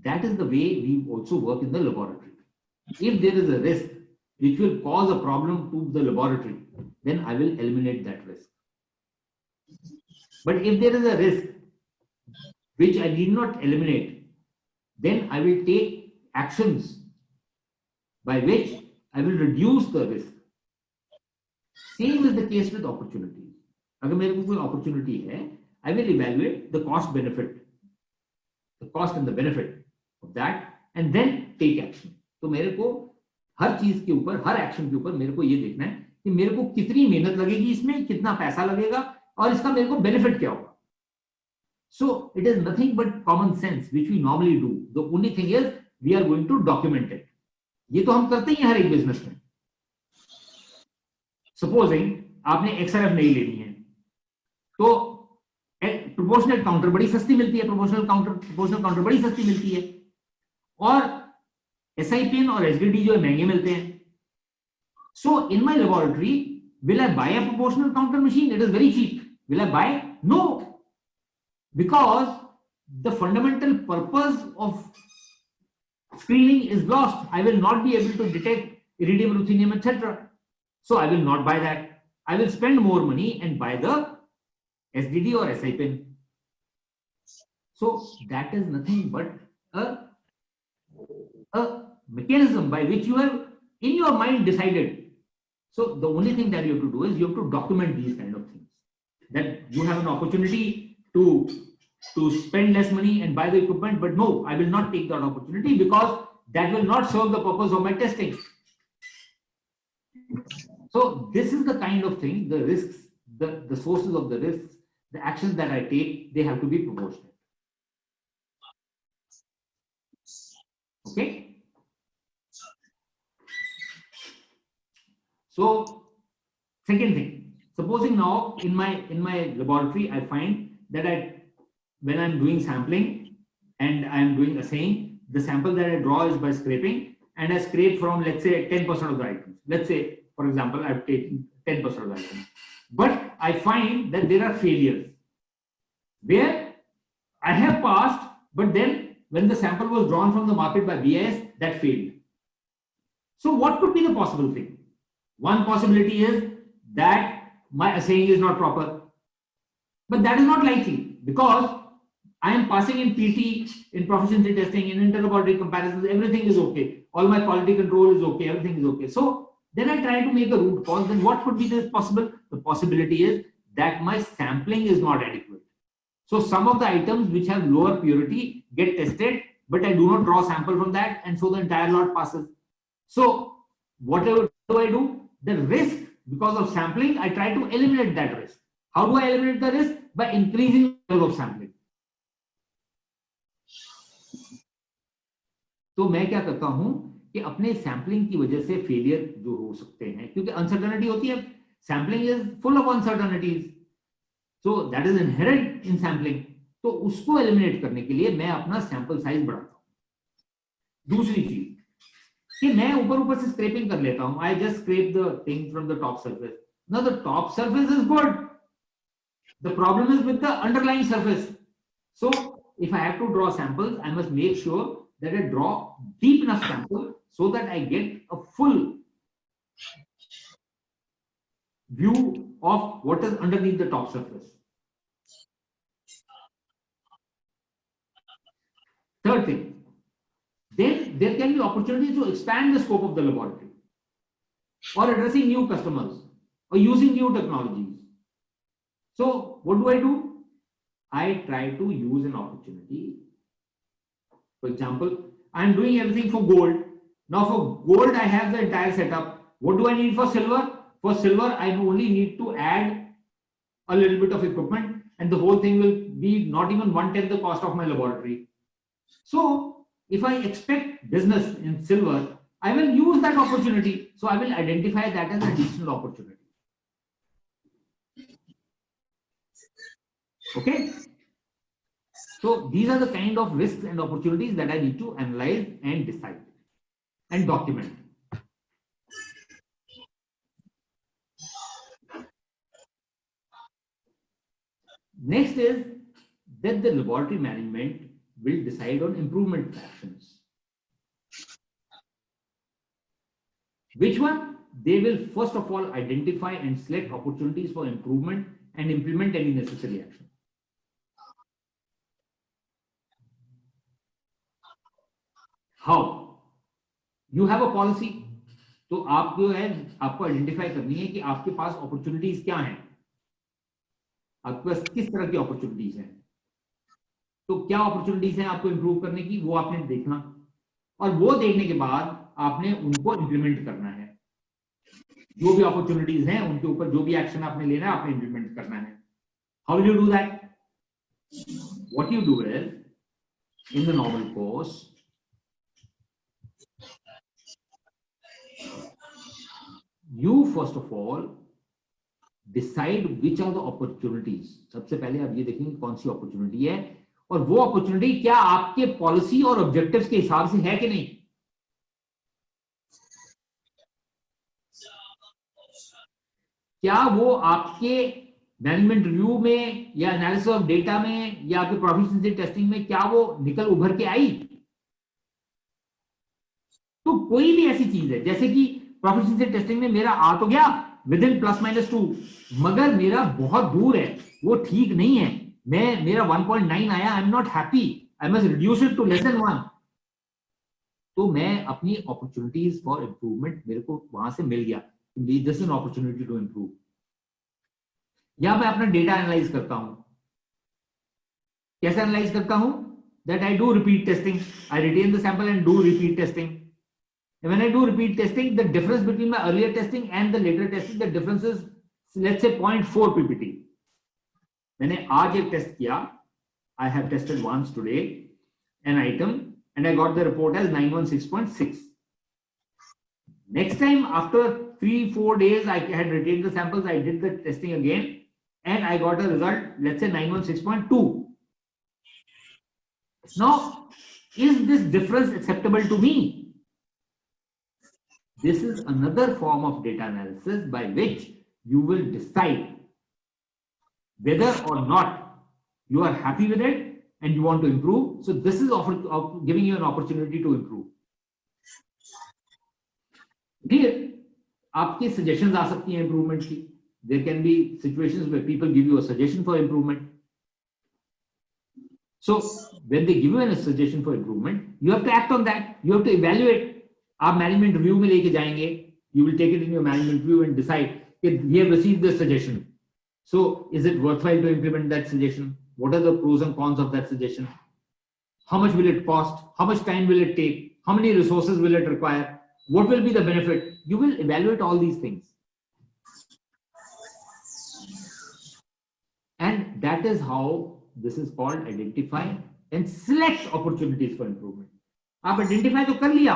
B: that is the way we also work in the laboratory. If there is a risk which will cause a problem to the laboratory, then I will eliminate that risk. But if there is a risk which I need not eliminate, then I will take actions by which I will reduce the risk. Same is the case with opportunities. अगर मेरे को कोई opportunity है, I will evaluate the cost benefit, the cost and the benefit of that, and then take action. तो मेरे को हर चीज के ऊपर, हर एक्शन के ऊपर मेरे को ये देखना है कि मेरे को कितनी मेहनत लगेगी इसमें, कितना पैसा लगेगा, और इसका मेरे को बेनिफिट क्या होगा। So it is nothing but common sense which we normally do. The only thing is we are going to document it. ये तो हम करते ही हैं हर एक बिजनेस में। सपोजिंग आपने XRF नहीं लेनी है तो प्रोपोर्शनल काउंटर बड़ी सस्ती मिलती है, प्रोपोर्शनल काउंटर बड़ी सस्ती मिलती है, और SIPN और SDD जो महंगे मिलते हैं। So in my laboratory, will I buy a proportional counter machine? It is very cheap. Will I buy? No, because the fundamental purpose of screening is lost. I will not be able to detect iridium, ruthenium, etc. So I will not buy that. I will spend more money and buy the SDD or SIPN. So that is nothing but a mechanism by which you have in your mind decided. So the only thing that you have to do is you have to document these kind of things, that you have an opportunity to spend less money and buy the equipment, but no, I will not take that opportunity because that will not serve the purpose of my testing. So this is the kind of thing, the risks, the sources of the risks, the actions that I take, they have to be proportionate. Okay. So second thing, supposing now in my laboratory I find that when I'm doing sampling and I'm doing assaying, the sample that I draw is by scraping, and I scrape from, let's say, 10% of the items. Let's say, for example, I've taken 10% of the items, but I find that there are failures where I have passed, but then when the sample was drawn from the market by BIS, that failed. So what could be the possible thing? One possibility is that my assaying is not proper, but that is not likely because I am passing in PT, in proficiency testing, in interlaboratory comparisons, everything is okay. All my quality control is okay, everything is okay. So then I try to make a root cause. Then what could be the possible? The possibility is that my sampling is not adequate. So some of the items which have lower purity get tested, but I do not draw sample from that, and so the entire lot passes. So whatever do I do? The risk because of sampling, I try to eliminate that risk. How do I eliminate the risk? By increasing the level of sampling. तो मैं क्या करता हूं कि अपने sampling की वजह से फेलियर जो हो सकते हैं, क्योंकि अनसर्टेनिटी होती है, sampling is full of uncertainties, so that is inherent in sampling. तो उसको एलिमिनेट करने के लिए मैं अपना सैंपल साइज बढ़ाता हूं। दूसरी चीज कि मैं ऊपर ऊपर से स्क्रैपिंग कर लेता हूं, I just scrape the thing from the top surface. Now the top surface is good, the problem is with the underlying surface. So if I have to draw samples, I must make sure that I draw deep enough sample so that I get a full view of what is underneath the top surface. Third thing, then there can be opportunities to expand the scope of the laboratory or addressing new customers or using new technologies. So what do? I try to use an opportunity. For example, I am doing everything for gold. Now for gold, I have the entire setup. What do I need for silver? For silver, I only need to add a little bit of equipment and the whole thing will be not even 1/10 the cost of my laboratory. So if I expect business in silver, I will use that opportunity. So I will identify that as an additional opportunity. Okay? So these are the kind of risks and opportunities that I need to analyze and decide and document. Next is that the laboratory management will decide on improvement actions. Which one? They will first of all identify and select opportunities for improvement and implement any necessary action. How? You have a policy. तो आप जो है आपको identify करनी है कि आपके पास opportunities क्या हैं, आपके पास किस तरह की अपॉर्चुनिटीज हैं। तो क्या अपॉर्चुनिटीज हैं आपको इंप्रूव करने की, वो आपने देखना, और वो देखने के बाद आपने उनको इंप्लीमेंट करना है। जो भी अपॉर्चुनिटीज हैं उनके ऊपर जो भी एक्शन आपने लेना है आपने इंप्लीमेंट करना है। How will you do that? What you do is in the normal course, you first of all decide which are the opportunities. सबसे पहले आप ये देखेंगे कौन सी अपॉर्चुनिटी है और वो अपॉर्चुनिटी क्या आपके पॉलिसी और ऑब्जेक्टिव्स के हिसाब से है कि नहीं। क्या वो आपके मैनेजमेंट रिव्यू में या एनालिसिस ऑफ डेटा में या आपके प्रोफिशिएंसी टेस्टिंग में क्या वो निकल उभर के आई। तो कोई भी ऐसी चीज है जैसे कि प्रोफिशिएंसी टेस्टिंग में मेरा आ तो गया विद इन +-2, मगर मेरा बहुत दूर है, वो ठीक नहीं है, मेरा 1.9 आया, I am not happy, I must reduce it to less than 1। तो मैं अपनी अपॉर्चुनिटीज फॉर इंप्रूवमेंट मेरे को वहां से मिल गया, this is an opportunity to improve. या मैं अपना डेटा एनालाइज करता हूं। कैसे एनालाइज करता हूं? That I do repeat testing, I retain the sample and do repeat testing. And when I do repeat testing, the difference between my earlier testing and the later testing, the difference is, let's say 0.4 ppt. मैंने आज एक test किया, I have tested once today an item and I got the report as 916.6. Next time after 3-4 days I had retained the samples, I did the testing again and I got a result, let's say 916.2. Now, is this difference acceptable to me? This is another form of data analysis by which you will decide whether or not you are happy with it and you want to improve. So this is giving you an opportunity to improve. Here, आपकी suggestions आ सकती हैं improvement की. There can be situations where people give you a suggestion for improvement. So when they give you a suggestion for improvement, you have to act on that. You have to evaluate. आप management review में लेके जाएंगे, you will take it in your management review and decide if we have received this suggestion, so is it worthwhile to implement that suggestion, what are the pros and cons of that suggestion, how much will it cost, how much time will it take, how many resources will it require, what will be the benefit. You will evaluate all these things. that is how this is called identify and select opportunities for improvement. आप identify तो कर लिया,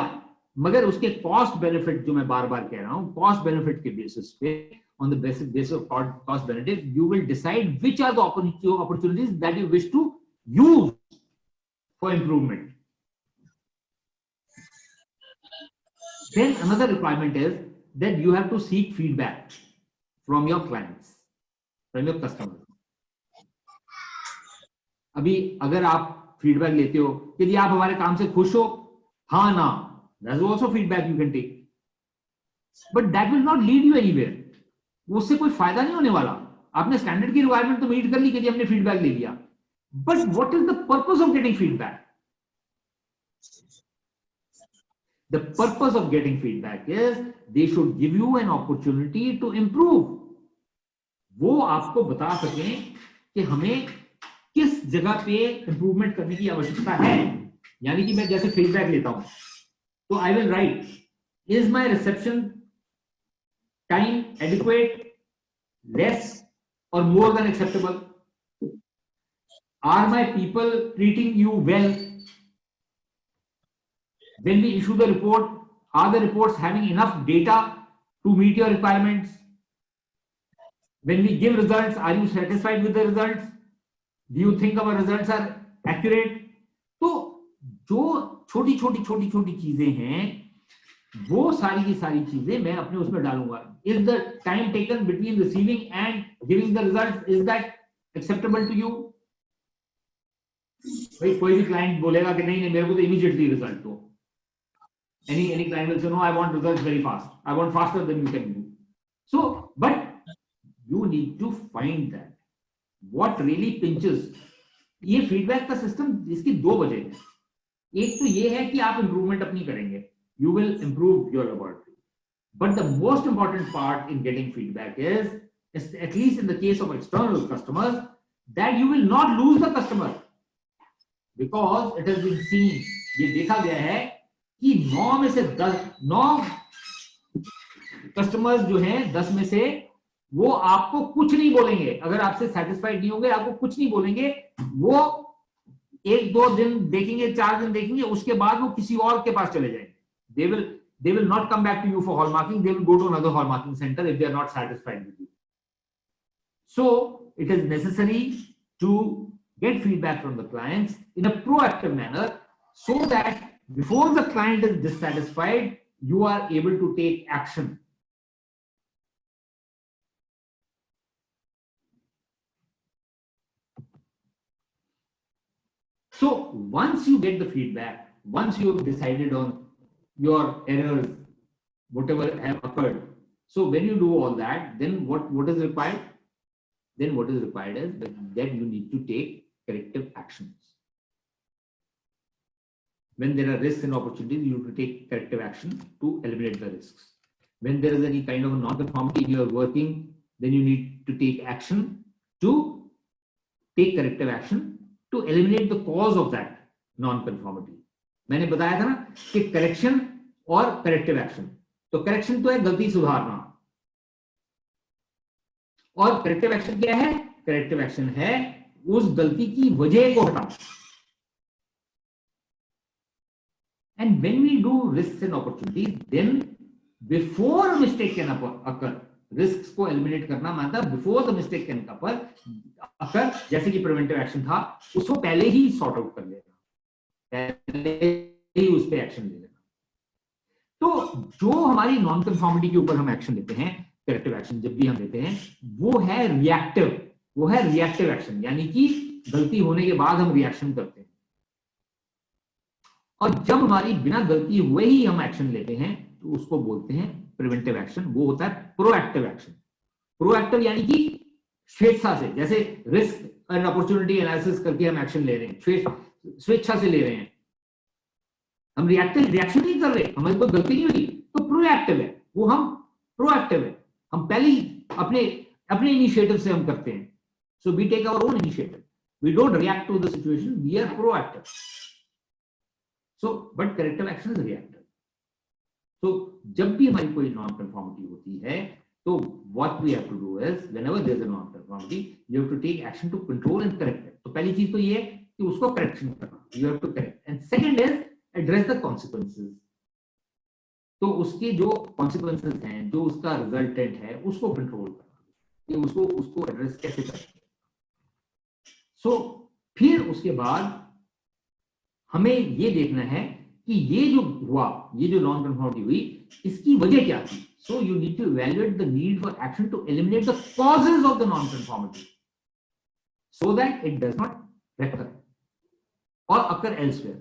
B: मगर उसके cost benefit, जो मैं बार बार कह रहा हूं, कॉस्ट बेनिफिट के बेसिस पे, on the basis of cost benefit, you will decide which are the opportunities that you wish to use for improvement. Then another requirement is that you have to seek feedback from your clients, from your customers. अभी अगर आप feedback लेते हो कि यदि आप हमारे काम से खुश हो, हाँ ना, that's also feedback you can take, but that will not lead you anywhere. उससे कोई फायदा नहीं होने वाला. आपने स्टैंडर्ड की रिक्वायरमेंट तो मीट कर ली कि हमने फीडबैक ले लिया, but what is the purpose of getting feedback? The purpose of getting feedback is they should give you an opportunity to improve. वो आपको बता सकें कि हमें किस जगह पे इंप्रूवमेंट करने की आवश्यकता है. यानी कि मैं जैसे फीडबैक लेता हूं तो I will write, is my reception time adequate, less or more than acceptable? Are my people treating you well? When we issue the report, are the reports having enough data to meet your requirements? When we give results, are you satisfied with the results? Do you think our results are accurate? तो जो छोटी छोटी चीजें हैं, वो सारी की सारी चीजें मैं अपने उसमें डालूंगा. Is the time taken between receiving and giving the results, is that acceptable to you? भाई कोई भी क्लाइंट बोलेगा कि नहीं मेरे को तो इमीडिएटली रिजल्ट दो. Any client will say no, I want results very fast. I want faster than you can do. So, but you need to find that what really pinches. ये फीडबैक का system, इसकी दो वजह है. एक तो ये है कि आप इंप्रूवमेंट अपनी करेंगे, you will improve your laboratory. But the most important part in getting feedback is, at least in the case of external customers, that you will not lose the customer, because it has been seen, ये देखा गया है कि 9 में से 9 customers जो हैं 10 में से वो आपको कुछ नहीं बोलेंगे. अगर आपसे सेटिस्फाइड नहीं होंगे, आपको कुछ नहीं बोलेंगे. वो 1-2 दिन देखेंगे, 4 दिन देखेंगे, उसके बाद वो किसी और के पास चले जाएंगे. They will not come back to you for hallmarking. They will go to another hallmarking center if they are not satisfied with you. So it is necessary to get feedback from the clients in a proactive manner, so that before the client is dissatisfied, you are able to take action. So once you get the feedback, once you have decided on your errors, whatever have occurred, so when you do all that, then what is required? Then what is required is that you need to take corrective actions. When there are risks and opportunities, you have to take corrective action to eliminate the risks. When there is any kind of a non-conformity in your working, then you need to take action to take corrective action to eliminate the cause of that non-conformity. मैंने बताया था ना कि correction और corrective action. तो correction तो है गलती सुधारना, और करेक्टिव एक्शन क्या है? करेक्टिव एक्शन है उस गलती की वजह को हटाना. And when we do risks and opportunities, then before a mistake can occur, risks को eliminate करना मतलब before the mistake can occur, जैसे कि preventive action था, उसको पहले ही sort out कर लेना, पहले ही उस पे एक्शन ले लेना. तो जो हमारी नॉन कंफॉर्मिटी के ऊपर हम एक्शन लेते हैं, करेक्टिव एक्शन जब भी हम लेते हैं, वो है रिएक्टिव एक्शन, यानी कि गलती होने के बाद हम रिएक्शन करते हैं. और जब हमारी बिना गलती हुए ही हम एक्शन लेते हैं तो उसको बोलते हैं प्रिवेंटिव एक्शन. वो होता है प्रोएक्टिव एक्शन. प्रोएक्टिव यानी कि स्वेच्छा से, जैसे रिस्क एंड अपॉर्चुनिटी एनालिसिस करके हम एक्शन ले रहे हैं, स्वेच्छा से ले रहे हैं. हम रिएक्शन नहीं कर रहे, हमारी कोई गलती नहीं हुई, तो प्रोएक्टिव है. वो हम प्रोएक्टिव है, हम पहले ही अपने इनिशिएटिव से हम करते हैं. So we take our own initiative, we don't react to the situation, we are proactive. So, but corrective action is reactive. So, जब भी हमारी कोई non-conformity होती है, तो what we have to do is, whenever there is a non-conformity, non-conformity, you have to take action to control and correct it. तो पहली चीज तो ये है कि उसको करेक्शन करना, you have to correct, and second is address the consequences. तो उसके जो consequences हैं, जो उसका resultant है, उसको control करना, कि उसको address कैसे करें. So फिर उसके बाद हमें ये देखना है कि ये जो हुआ, ये जो नॉन कन्फॉर्मिटी हुई, इसकी वजह क्या थी. So you need to evaluate the need for action to eliminate the causes of the non-conformity so that it does not recur or occur elsewhere.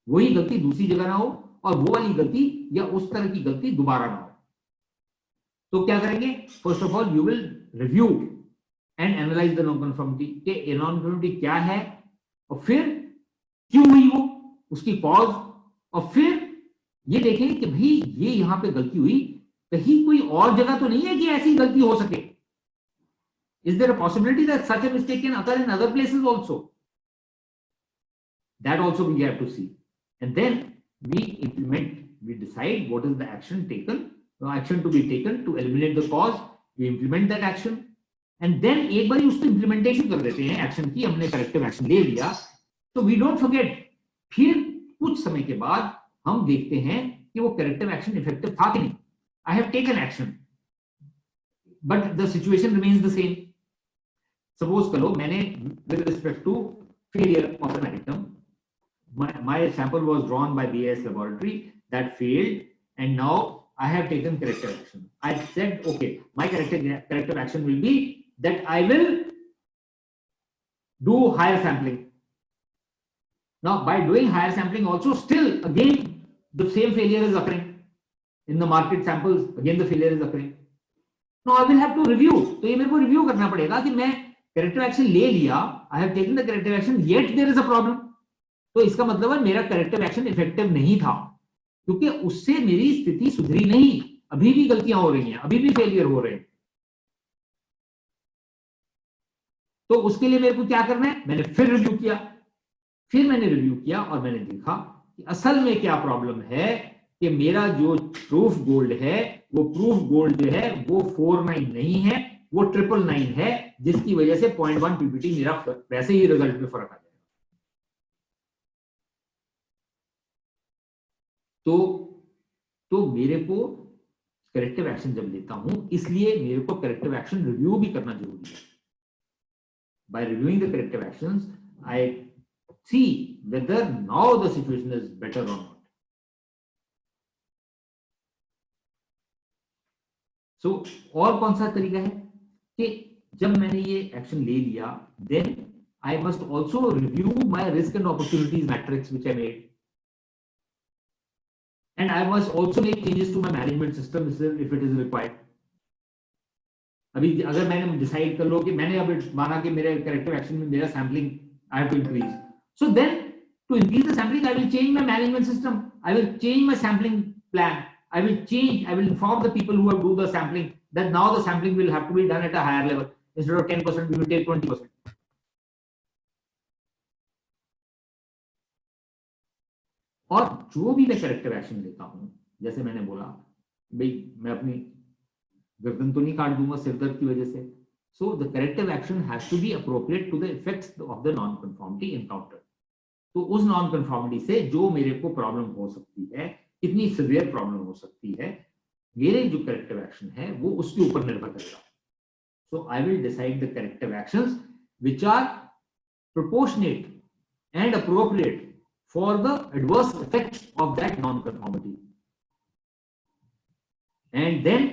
B: वही गलती दूसरी जगह ना हो और वो वाली गलती या उस तरह की गलती दोबारा ना हो. तो क्या करेंगे? First of all you will review and analyse the non-conformity, कि नॉन-कन्फॉर्मिटी क्या है और फिर क्यों हुई वो, उसकी कॉज, और फिर ये देखें कि भाई ये यहां पे गलती हुई, कहीं कोई और जगह तो नहीं है कि ऐसी गलती हो सके. Is there a possibility that such a mistake can occur in other places also? That also we have to see, and then we implement, we decide what is the action taken, the action to be taken to eliminate the cause. We implement that action, and then एक बार उसको implementation कर देते हैं action की, हमने corrective action ले लिया, तो we don't forget. फिर कुछ समय के बाद हम देखते हैं कि वो corrective action effective था कि नहीं. I have taken action, but the situation remains the same. Suppose करो मैंने with respect to failure of an item, my sample was drawn by BAS laboratory, that failed, and now I have taken corrective action. I said, okay, my corrective action will be that I will do higher sampling. Now, by doing higher sampling also, still again the same failure is occurring. In the market samples, again the failure is occurring. Now I will have to review. तो ये मेरे को review करना पड़ेगा कि मैं corrective action ले लिया, I have taken the corrective action, yet there is a problem. तो इसका मतलब है मेरा corrective action effective नहीं था, क्योंकि उससे मेरी स्थिति सुधरी नहीं, अभी भी गलतियां हो रही हैं, अभी भी failure हो रहे हैं. तो उसके लिए मेरे को क्या करना है? मैंने फिर रिव्यू किया और मैंने देखा कि असल में क्या प्रॉब्लम है, कि मेरा जो प्रूफ गोल्ड है, वो प्रूफ गोल्ड जो है वो 49 नहीं है, वो 999 है, जिसकी वजह से 0.1 पीपीटी मेरा वैसे ही रिजल्ट में फर्क आ जाएगा. तो मेरे को करेक्टिव एक्शन जब लेता हूं, इसलिए मेरे को करेक्टिव एक्शन रिव्यू भी करना जरूरी है. By reviewing the corrective actions, I see whether now the situation is better or not. So, और कौन सा तरीका है कि जब मैंने ये एक्शन ले लिया, then I must also review my risk and opportunities matrix which I made, and I must also make changes to my management system if it is required. अभी अगर मैंने डिसाइड कर लो कि मैंने अब माना कि मेरे करेक्टिव एक्शन में मेरा sampling I have to increase, so then to increase the sampling I will change my management system, I will change my sampling plan, I will inform the people who have do the sampling that now the sampling will have to be done at a higher level. Instead of 10%, we will take 20%. और जो भी मैं corrective action लेता हूं, जैसे मैंने बोला, भाई मैं अपनी गर्दन तो नहीं काट दूंगा सिरदर्द की वजह से. So the corrective action has to be appropriate to the effects of the non-conformity encountered. तो उस non-conformity से जो मेरे को प्रॉब्लम हो सकती है, कितनी सीवियर प्रॉब्लम हो सकती है, मेरे जो करेक्टिव एक्शन है वो उसके ऊपर निर्भर करेगा. So I will decide the corrective actions which are proportionate and appropriate for the adverse effects of that non conformity. And then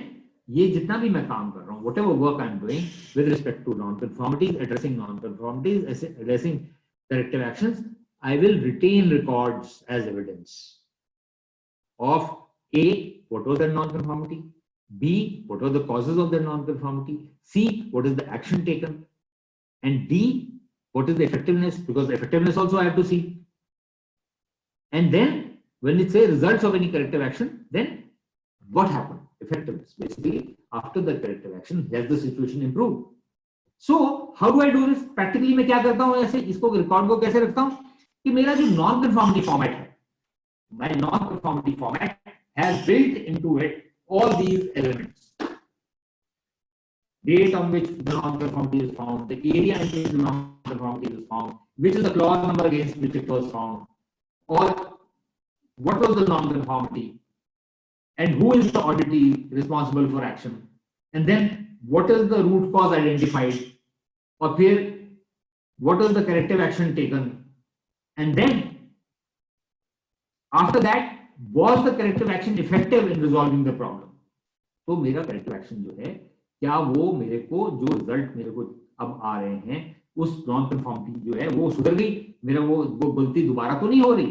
B: ये जितना भी मैं काम कर रहा हूं, whatever work I am doing with respect to non conformities, addressing non conformities, addressing corrective actions, I will retain records as evidence of A, what was the non-conformity, B, what were the causes of the non-conformity, C, what is the action taken, and D, what is the effectiveness, because the effectiveness also I have to see. And then when it says results of any corrective action, then what happened? Effectiveness. Basically, after the corrective action, has the situation improved? So how do I do this? Practically मैं क्या करता हूँ, ऐसे इसको record को कैसे रखता हूँ कि मेरा जो नॉन कन्फॉर्मिटी फॉर्मेट है, my non-conformity format has built into it all these elements. date on which the non-conformity is found, the area in which the non-conformity is found, which is the clause number against which it was found, or what was the non-conformity, and who is the auditee responsible for action, and then what is the root cause identified, or here what is the corrective action taken, and then after that was the corrective action effective in resolving the problem. तो मेरा corrective action जो है क्या वो मेरे को जो result मेरे को अब आ रहे हैं उस नॉन कन्फॉर्मिटी जो है वो सुधर गई, मेरा वो गलती दोबारा तो नहीं हो रही,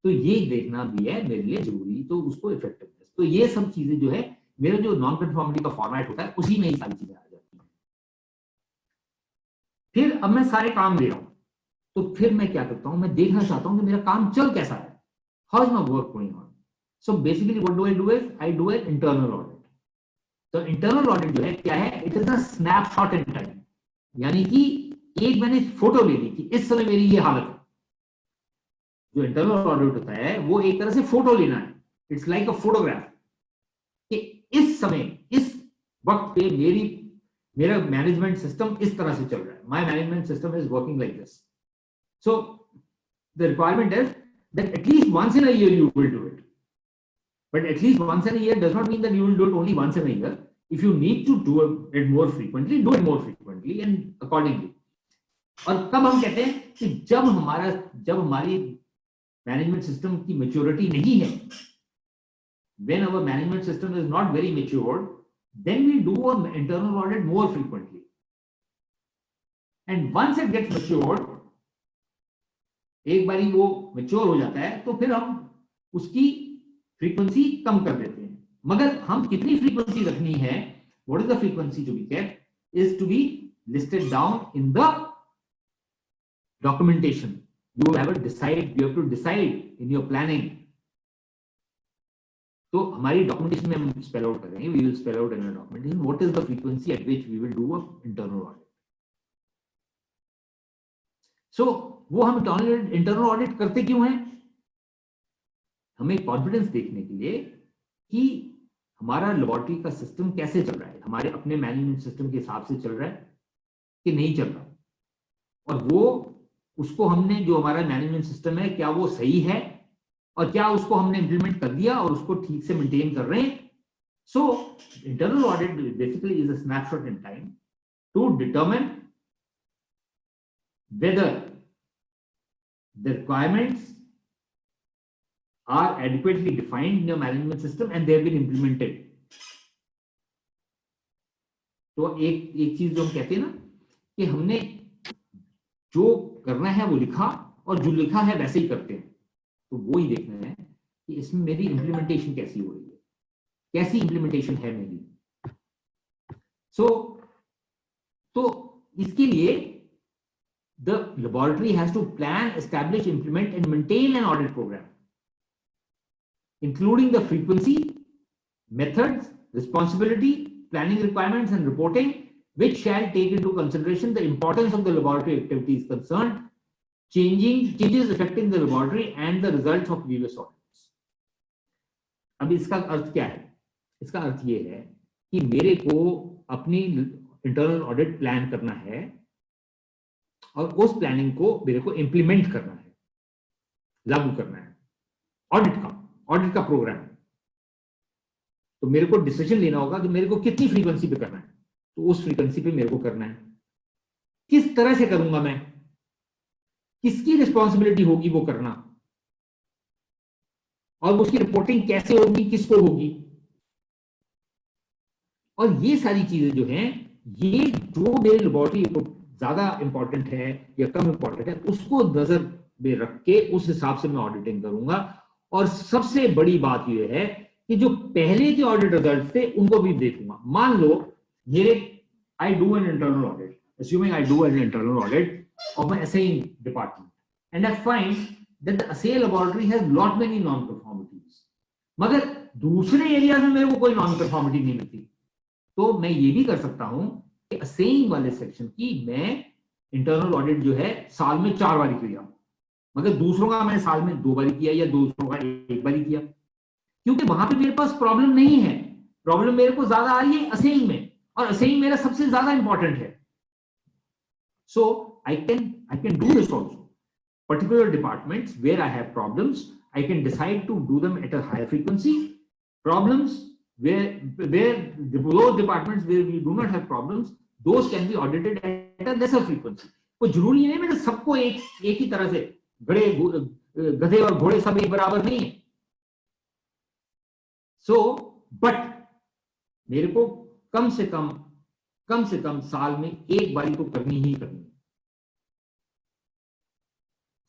B: तो ये देखना भी है मेरे लिए जरूरी, तो उसको इफेक्टिवनेस, तो ये सब चीजें जो है मेरा जो नॉन कन्फॉर्मिटी का फॉर्मेट होता है उसी में ही सारी चीजें आ जाती हैं। फिर अब मैं सारे काम ले रहा हूं, तो फिर मैं क्या करता हूं, मैं देखना चाहता हूं कि मेरा काम चल कैसा है, how is my work going on. So basically what do is I do an internal audit. तो इंटरनल ऑडिट जो है क्या है, it is a snapshot in time, यानी कि एक मैंने फोटो ले ली कि इस समय मेरी ये हालत है। जो इंटरनल ऑडिट होता है वो एक तरह से फोटो लेना है, इट्स लाइक अ फोटोग्राफ, कि इस समय इस वक्त पे मेरा मैनेजमेंट सिस्टम इस तरह से चल रहा है, my management system is working like this. So the requirement is that at least once in a year you will do it, but at least once in a year does not mean that you will do it only once in a year. If you need to do it more frequently, do it more frequently and accordingly. और कब हम कहते हैं कि जब हमारी management system की maturity नहीं है, when our management system is not very matured, then we do an internal audit more frequently. And once it gets matured, एक बारी वो मैच्योर हो जाता है तो फिर हम उसकी फ्रीक्वेंसी कम कर देते हैं। मगर हम कितनी फ्रीक्वेंसी रखनी है, what is the frequency to be kept is to be listed down in the documentation. You have to decide in your planning. तो हमारी डॉक्यूमेंटेशन में हम स्पेल आउट करेंगे, we will spell out in documentation what is the frequency at which we will do a internal audit. So वो हम internal audit करते क्यों हैं? हमें कॉन्फिडेंस देखने के लिए कि हमारा लेबोरेटरी का सिस्टम कैसे चल रहा है, हमारे अपने मैनेजमेंट सिस्टम के हिसाब से चल रहा है कि नहीं चल रहा, और वो उसको हमने जो हमारा मैनेजमेंट सिस्टम है क्या वो सही है, और क्या उसको हमने इंप्लीमेंट कर दिया और उसको ठीक से मेंटेन कर रहे हैं। So internal audit basically is a snapshot in time to determine whether the requirements are adequately defined in your management system and they have been implemented. तो एक चीज जो हम कहते हैं ना कि हमने जो करना है वो लिखा और जो लिखा है वैसे ही करते हैं, तो वो ही देखना है कि इसमें मेरी इंप्लीमेंटेशन कैसी हो रही है, कैसी इंप्लीमेंटेशन है मेरी। तो इसके लिए the laboratory has to plan, establish, implement and maintain an audit program, including the frequency, methods, responsibility, planning requirements and reporting, which shall take into consideration the importance of the laboratory activities concerned, changes affecting the laboratory and the results of previous audits. अब इसका अर्थ क्या है? इसका अर्थ ये है कि मेरे को अपनी इंटरनल ऑडिट प्लान करना है और उस प्लानिंग को मेरे को इंप्लीमेंट करना है, लागू करना है। ऑडिट का प्रोग्राम है, तो मेरे को डिसीजन लेना होगा कि मेरे को कितनी फ्रीक्वेंसी पे करना है, तो उस फ्रीक्वेंसी पे मेरे को करना है। किस तरह से करूंगा मैं, किसकी रिस्पॉन्सिबिलिटी होगी वो करना, और उसकी रिपोर्टिंग कैसे होगी, किसको होगी, और ये सारी चीजें जो हैं, ये जो मेरे लेबोरेटरी को ज्यादा इंपॉर्टेंट है या कम इंपॉर्टेंट है उसको नजर में रख के उस हिसाब से मैं ऑडिटिंग करूंगा। और सबसे बड़ी बात यह है कि जो पहले के ऑडिट रिजल्ट्स थे उनको भी देखूंगा। मान लो मेरे I do an internal audit, assuming I do an internal audit of my assaying department and I find that the assay laboratory has lot many non-conformities, मगर दूसरे एरिया में मेरे को कोई non-conformity नहीं मिलती, तो मैं ये भी कर सकता हूं कि assaying वाले सेक्शन की मैं इंटरनल ऑडिट जो है साल में 4 बार किया, मगर दूसरों का मैंने साल में 2 बार किया या दूसरों का 1 बार किया, क्योंकि वहां पे मेरे पास प्रॉब्लम नहीं है। प्रॉब्लम मेरे को ज्यादा आ रही है assaying में, और असेइंग मेरा सबसे ज्यादा इंपॉर्टेंट है. So I can do this also. Particular departments where I have problems, I can decide to do them at a higher frequency. Problems where those departments where we do not have problems, those can be audited at a lesser frequency. कोई जरूरी नहीं है सबको एक ही तरह से गधे और घोड़े सब एक बराबर नहीं है. So but मेरे को कम से कम साल में एक बारी तो करनी ही करनी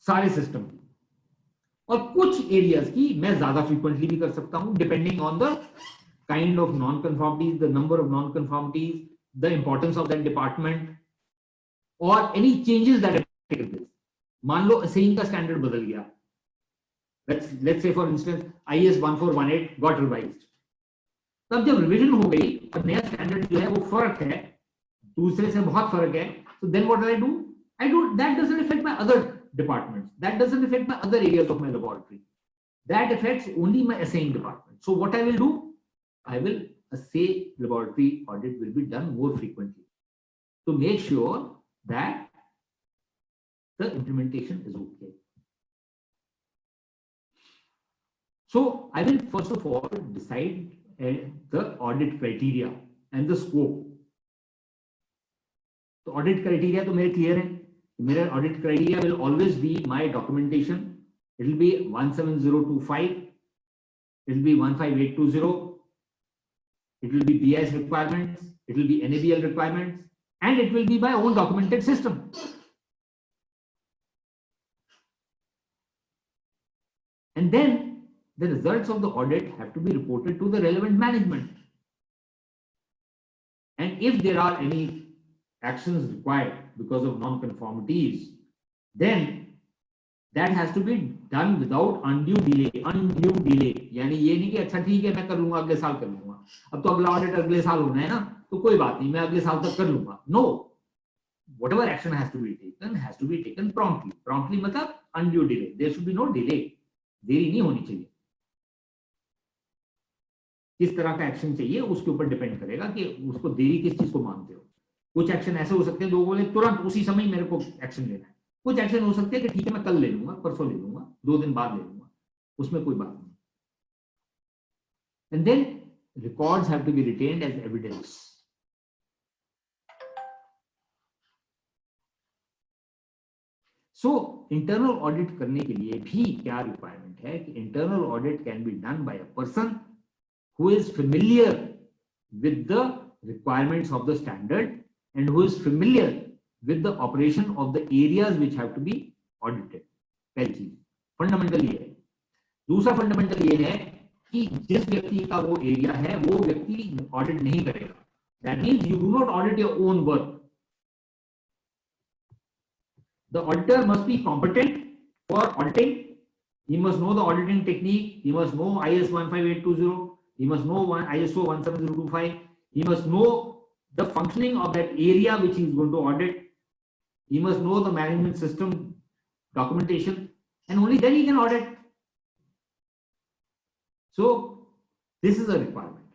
B: सारे सिस्टम की. और कुछ एरियाज की मैं ज्यादा फ्रीक्वेंटली भी कर सकता हूं depending on the kind of non conformities, the number of non conformities, the importance of that department और any changes that taken place. मान लो असेइंग का स्टैंडर्ड बदल गया. Let's say for instance IAS 1418 got revised. तब जब revision हो गई और नया स्टैंडर्ड जो है वो फर्क है, दूसरे से बहुत फर्क है, so then what do? That doesn't affect my other departments, that doesn't affect my other areas of my laboratory, that affects only my assaying department. So what I will do, I will assay laboratory audit will be done more frequently to make sure that the implementation is okay. So I will first of all decide the audit criteria and the scope. तो audit criteria तो मेरे clear है. मेरा audit criteria will always be my documentation. It will be 17025, it will be 15820, it will be BIS requirements, it will be NABL requirements, and it will be my own documented system. And then the results of the audit have to be reported to the relevant management. And if there are any actions required because of non-conformities, then that has to be done without undue delay. Undue delay यानी ये नहीं कि अच्छा ठीक है मैं कर लूंगा अगले साल कर लूंगा, अब तो अगला ऑडिट अगले साल होना है ना तो कोई बात नहीं मैं अगले साल तक कर लूंगा. No, whatever action has to be taken promptly. Promptly मतलब undue delay. There should be no delay. देरी नहीं होनी चाहिए. किस तरह का एक्शन चाहिए उसके ऊपर डिपेंड करेगा कि उसको देरी किस चीज को मानते हो. कुछ एक्शन ऐसे हो सकते हैं लोगों बोले तुरंत उसी समय मेरे को एक्शन लेना है. कुछ एक्शन हो सकते हैं कि ठीक है मैं कल ले लूंगा, परसों ले लूंगा, 2 दिन बाद ले लूंगा, उसमें कोई बात नहीं. And then records have to be retained as evidence. So internal audit करने के लिए भी क्या रिक्वायरमेंट है कि internal audit can be done by a person who is familiar with the requirements of the standard and who is familiar with the operation of the areas which have to be audited. पहली चीज fundamental ये है. दूसरा fundamental ये है कि जिस व्यक्ति का वो एरिया है वो व्यक्ति ऑडिट नहीं करेगा. That means you do not audit your own work. The auditor must be competent for auditing. He must know the auditing technique. He must know IS 15820. He must know ISO 17025. He must know the functioning of that area which he is going to audit. He must know the management system documentation, and only then he can audit. So this is a requirement.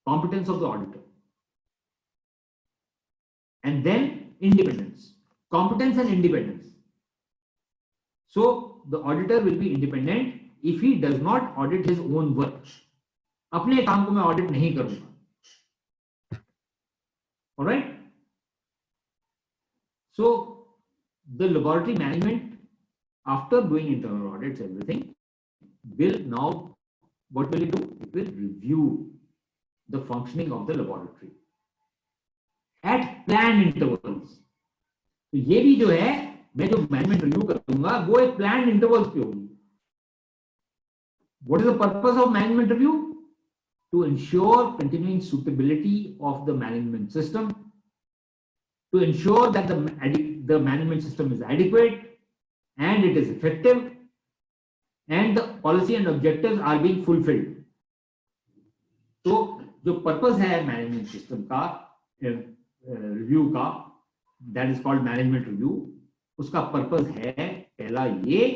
B: Competence of the auditor. And then independence. Competence and independence. So the auditor will be independent if he does not audit his own work. अपने काम को मैं audit नहीं करूंगा. All right. So the laboratory management, after doing internal audits, everything will now, what will it do? It will review the functioning of the laboratory at planned intervals. तो ये भी जो है मैं जो मैनेजमेंट रिव्यू करूंगा वो एक प्लान्ड इंटरवल्स पे होगी. What is the purpose of management review? To ensure continuing suitability of the management system, to ensure that the management system is adequate and it is effective and the policy and objectives are being fulfilled. तो जो purpose है management system का review का, that is called management review, उसका purpose है पहला ये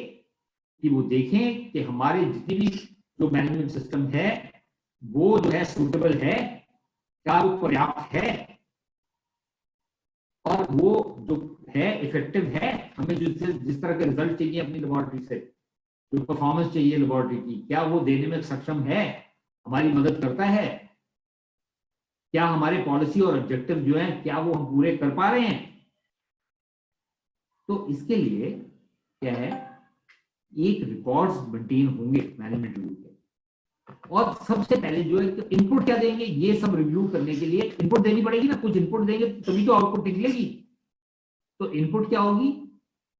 B: कि वो देखें कि हमारे जितनी भी जो मैनेजमेंट सिस्टम है वो जो है सूटेबल है, क्या वो पर्याप्त है, और वो जो है इफेक्टिव है, हमें जिस तरह के रिजल्ट चाहिए अपनी लेबोरेटरी से, जो परफॉर्मेंस चाहिए लेबोरेटरी की, क्या वो देने में सक्षम है, हमारी मदद करता है, क्या हमारे पॉलिसी और ऑब्जेक्टिव जो है क्या वो हम पूरे कर पा रहे हैं। तो इसके लिए क्या है, एक रिकॉर्ड्स मेंटेन होंगे मैनेजमेंट रिव्यू के, और सबसे पहले जो है इनपुट क्या देंगे, ये सब रिव्यू करने के लिए इनपुट देनी पड़ेगी ना, कुछ इनपुट देंगे तभी तो आउटपुट निकलेगी। तो इनपुट क्या होगी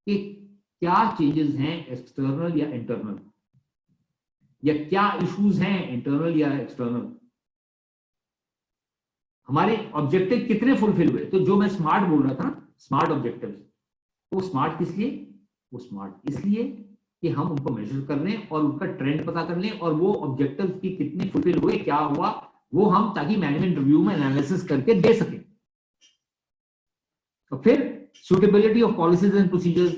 B: कि क्या चेंजेस हैं एक्सटर्नल या इंटरनल, या क्या इश्यूज हैं इंटरनल या एक्सटर्नल, हमारे ऑब्जेक्टिव कितने फुलफिल हुए। तो जो मैं स्मार्ट बोल रहा था, स्मार्ट ऑब्जेक्टिव्स, वो स्मार्ट किस लिए, वो स्मार्ट इसलिए कि हम उनको मेजर कर लें और उनका ट्रेंड पता कर लें, और वो ऑब्जेक्टिव्स की कितने फुलफिल हुए, क्या हुआ वो हम, ताकि मैनेजमेंट रिव्यू में एनालिसिस करके दे सकें। तो फिर suitability of policies and procedures,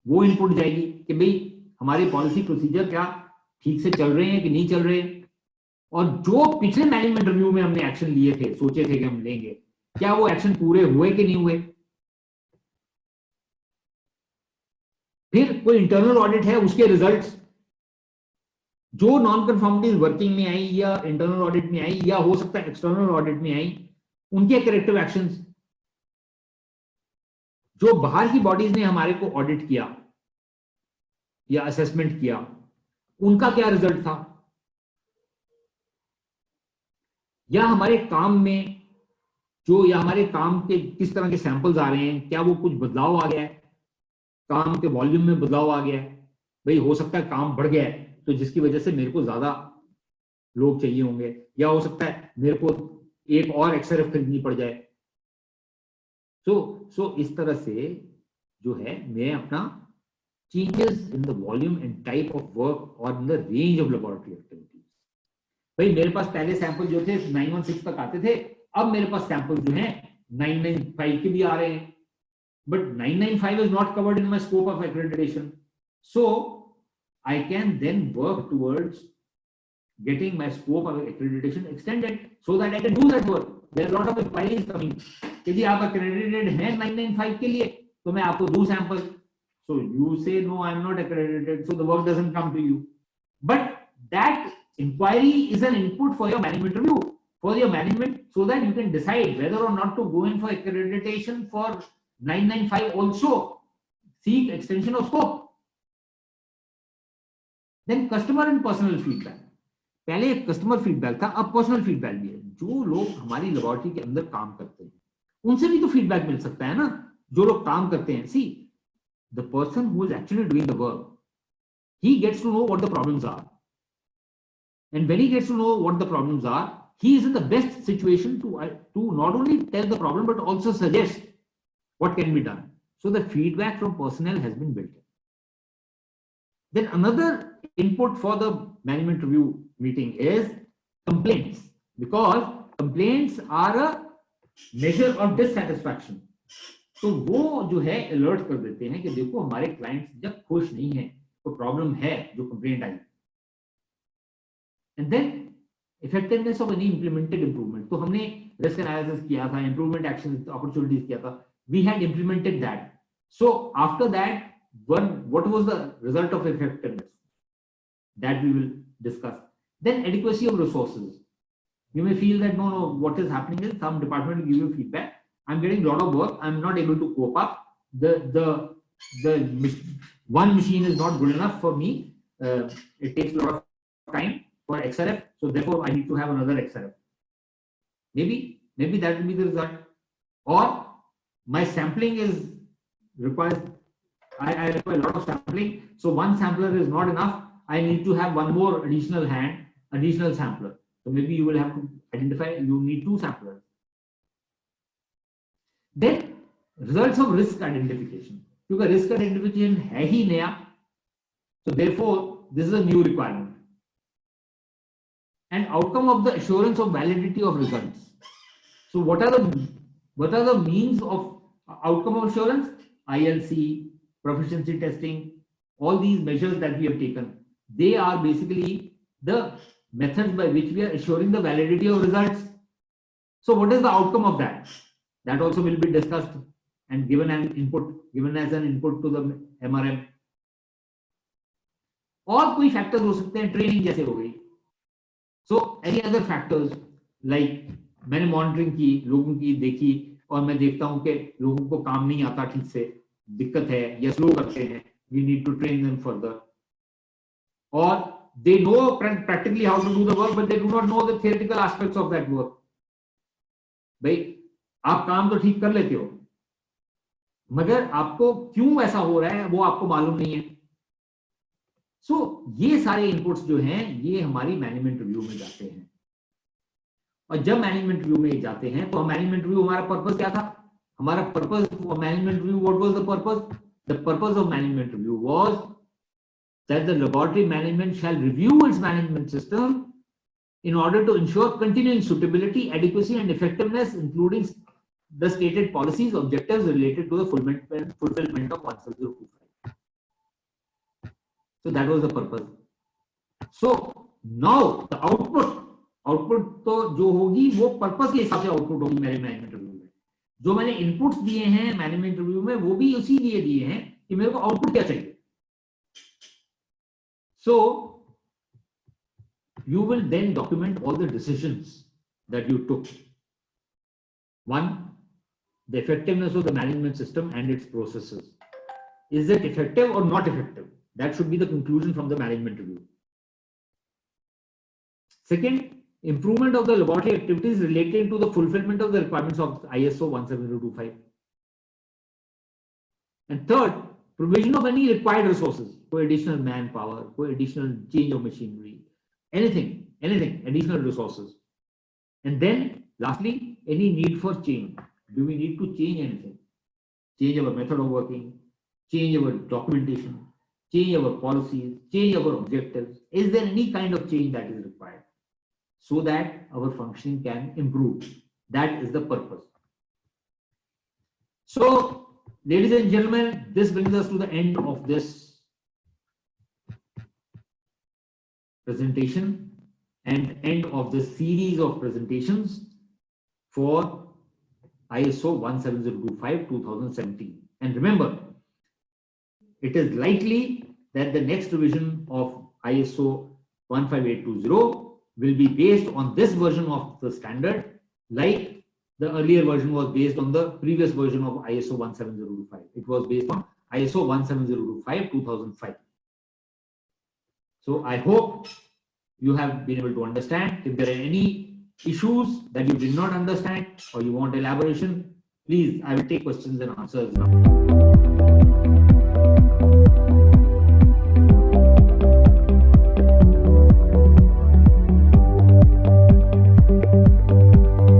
B: वो इनपुट जाएगी कि भाई हमारे पॉलिसी प्रोसीजर क्या ठीक से चल रहे हैं कि नहीं चल रहे हैं, और जो पिछले मैनेजमेंट रिव्यू में हमने एक्शन लिए थे, सोचे थे कि हम लेंगे, क्या वो एक्शन पूरे हुए कि नहीं हुए। फिर कोई इंटरनल ऑडिट है, उसके रिजल्ट्स, जो नॉन कंफर्मिटीज वर्किंग में आई या इंटरनल ऑडिट में आई या हो सकता है एक्सटर्नल ऑडिट में आई, उनके करेक्टिव एक्शंस, जो बाहर की बॉडीज ने हमारे को ऑडिट किया या असेसमेंट किया, उनका क्या रिजल्ट था, या हमारे काम में जो, या हमारे काम के किस तरह के सैंपल्स आ रहे हैं, क्या वो कुछ बदलाव आ गया है, काम के वॉल्यूम में बदलाव आ गया है। भाई हो सकता है काम बढ़ गया है, तो जिसकी वजह से मेरे को ज्यादा लोग चाहिए होंगे, या हो सकता है मेरे को एक और एक्सआरएफ खरीदनी पड़ जाए। सो इस तरह से जो है मैं अपना changes in the volume and type of work और in the range of laboratory activities. भाई मेरे पास पहले सैंपल जो थे 916 तक आते थे, अब मेरे पास सैंपल जो है 995 के भी आ रहे हैं, but 995 is not covered in my scope of accreditation. So I can then work towards getting my scope of accreditation extended so that I can do that work. There are a lot of inquiries coming. यदि आप accredited हैं 995 के लिए, तो मैं आपको दूं sample. So you say no, I'm not accredited, so the work doesn't come to you. But that inquiry is an input for your management review, for your management, so that you can decide whether or not to go in for accreditation for 995 also, seek extension of scope. Then customer and personal feedback. पहले customer feedback था, अब personal feedback भी है। जो लोग हमारी laboratory के अंदर काम करते हैं उनसे भी तो फीडबैक मिल सकता है ना, जो लोग काम करते हैं। See the person who is actually doing the work, he gets to know what the problems are, and when he gets to know what the problems are, he is in the best situation to not only tell the problem but also suggest what can be done. So the feedback from personnel has been built in. Then another input for the management review meeting is complaints, because complaints are a measure of dissatisfaction. तो वो जो है alert कर देते हैं कि देखो हमारे क्लाइंट्स जब खुश नहीं है, तो प्रॉब्लम है जो कंप्लेंट आई। And then effectiveness of any implemented improvement, तो हमने रिस्क एनालिसिस किया था, इंप्रूवमेंट एक्शन अपॉर्चुनिटीज किया था, we had implemented that. So after that what was the result of effectiveness, that we will discuss. Then adequacy of resources. You may feel that no, what is happening is some department will give you feedback, I'm getting a lot of work, I'm not able to cope up, the one machine is not good enough for me, it takes a lot of time for XRF, so therefore I need to have another XRF. Maybe that will be the result. Or my sampling requires, I require a lot of sampling, so one sampler is not enough, I need to have one more additional sampler. So maybe you will have to identify, you need 2 samplers. Then results of risk identification, क्योंकि risk identification है ही नया, so therefore this is a new requirement. And outcome of the assurance of validity of results. So what are the means of outcome of assurance? ILC, proficiency testing, all these measures that we have taken, they are basically the methods by which we are assuring the validity of results. So what is the outcome of that? That also will be discussed and given as an input to the MRM. और कोई factors हो सकते हैं, training जैसे हो गई. So any other factors like मैंने monitoring की, लोगों की देखी और मैं देखता हूं कि लोगों को काम नहीं आता ठीक से, दिक्कत है या स्लो करते हैं, we need to train them further. और they know practically how to do the work but they do not know the theoretical aspects of that work. भाई आप काम तो ठीक कर लेते हो मगर आपको क्यों ऐसा हो रहा है वो आपको मालूम नहीं है. सो ये सारे इनपुट्स जो हैं ये हमारी मैनेजमेंट रिव्यू में जाते हैं. और जब मैनेजमेंट रिव्यू में जाते हैं तो मैनेजमेंट रिव्यू हमारा पर्पस क्या था? हमारा purpose management review, what was the purpose? The purpose of management review was that the laboratory management shall review its management system in order to ensure continuing suitability, adequacy and effectiveness, including the stated policies, objectives related to the fulfillment of 17025. So that was the purpose. So now the output तो जो होगी वो purpose के हिसाब से output होगी मेरे management review में. जो मैंने इनपुट्स दिए हैं मैनेजमेंट रिव्यू में वो भी उसी लिए दिए हैं कि मेरे को आउटपुट क्या चाहिए. So you will then document all the decisions that you took. One, the effectiveness of the management system and its processes. Is it effective or not effective? That should be the conclusion from the management review. Second, improvement of the laboratory activities relating to the fulfillment of the requirements of ISO 17025. And third, provision of any required resources, for additional manpower, for additional change of machinery, anything, additional resources. And then lastly, any need for change. Do we need to change anything? Change our method of working, change our documentation, change our policies, change our objectives. Is there any kind of change that is required so that our functioning can improve? That is the purpose. So, ladies and gentlemen, this brings us to the end of this presentation and end of the series of presentations for ISO 17025 2017. And remember, it is likely that the next revision of ISO 15820 will be based on this version of the standard, like the earlier version was based on the previous version of ISO 17025. It was based on ISO 17025 2005. So I hope you have been able to understand. If there are any issues that you did not understand or you want elaboration, please, I will take questions and answers now.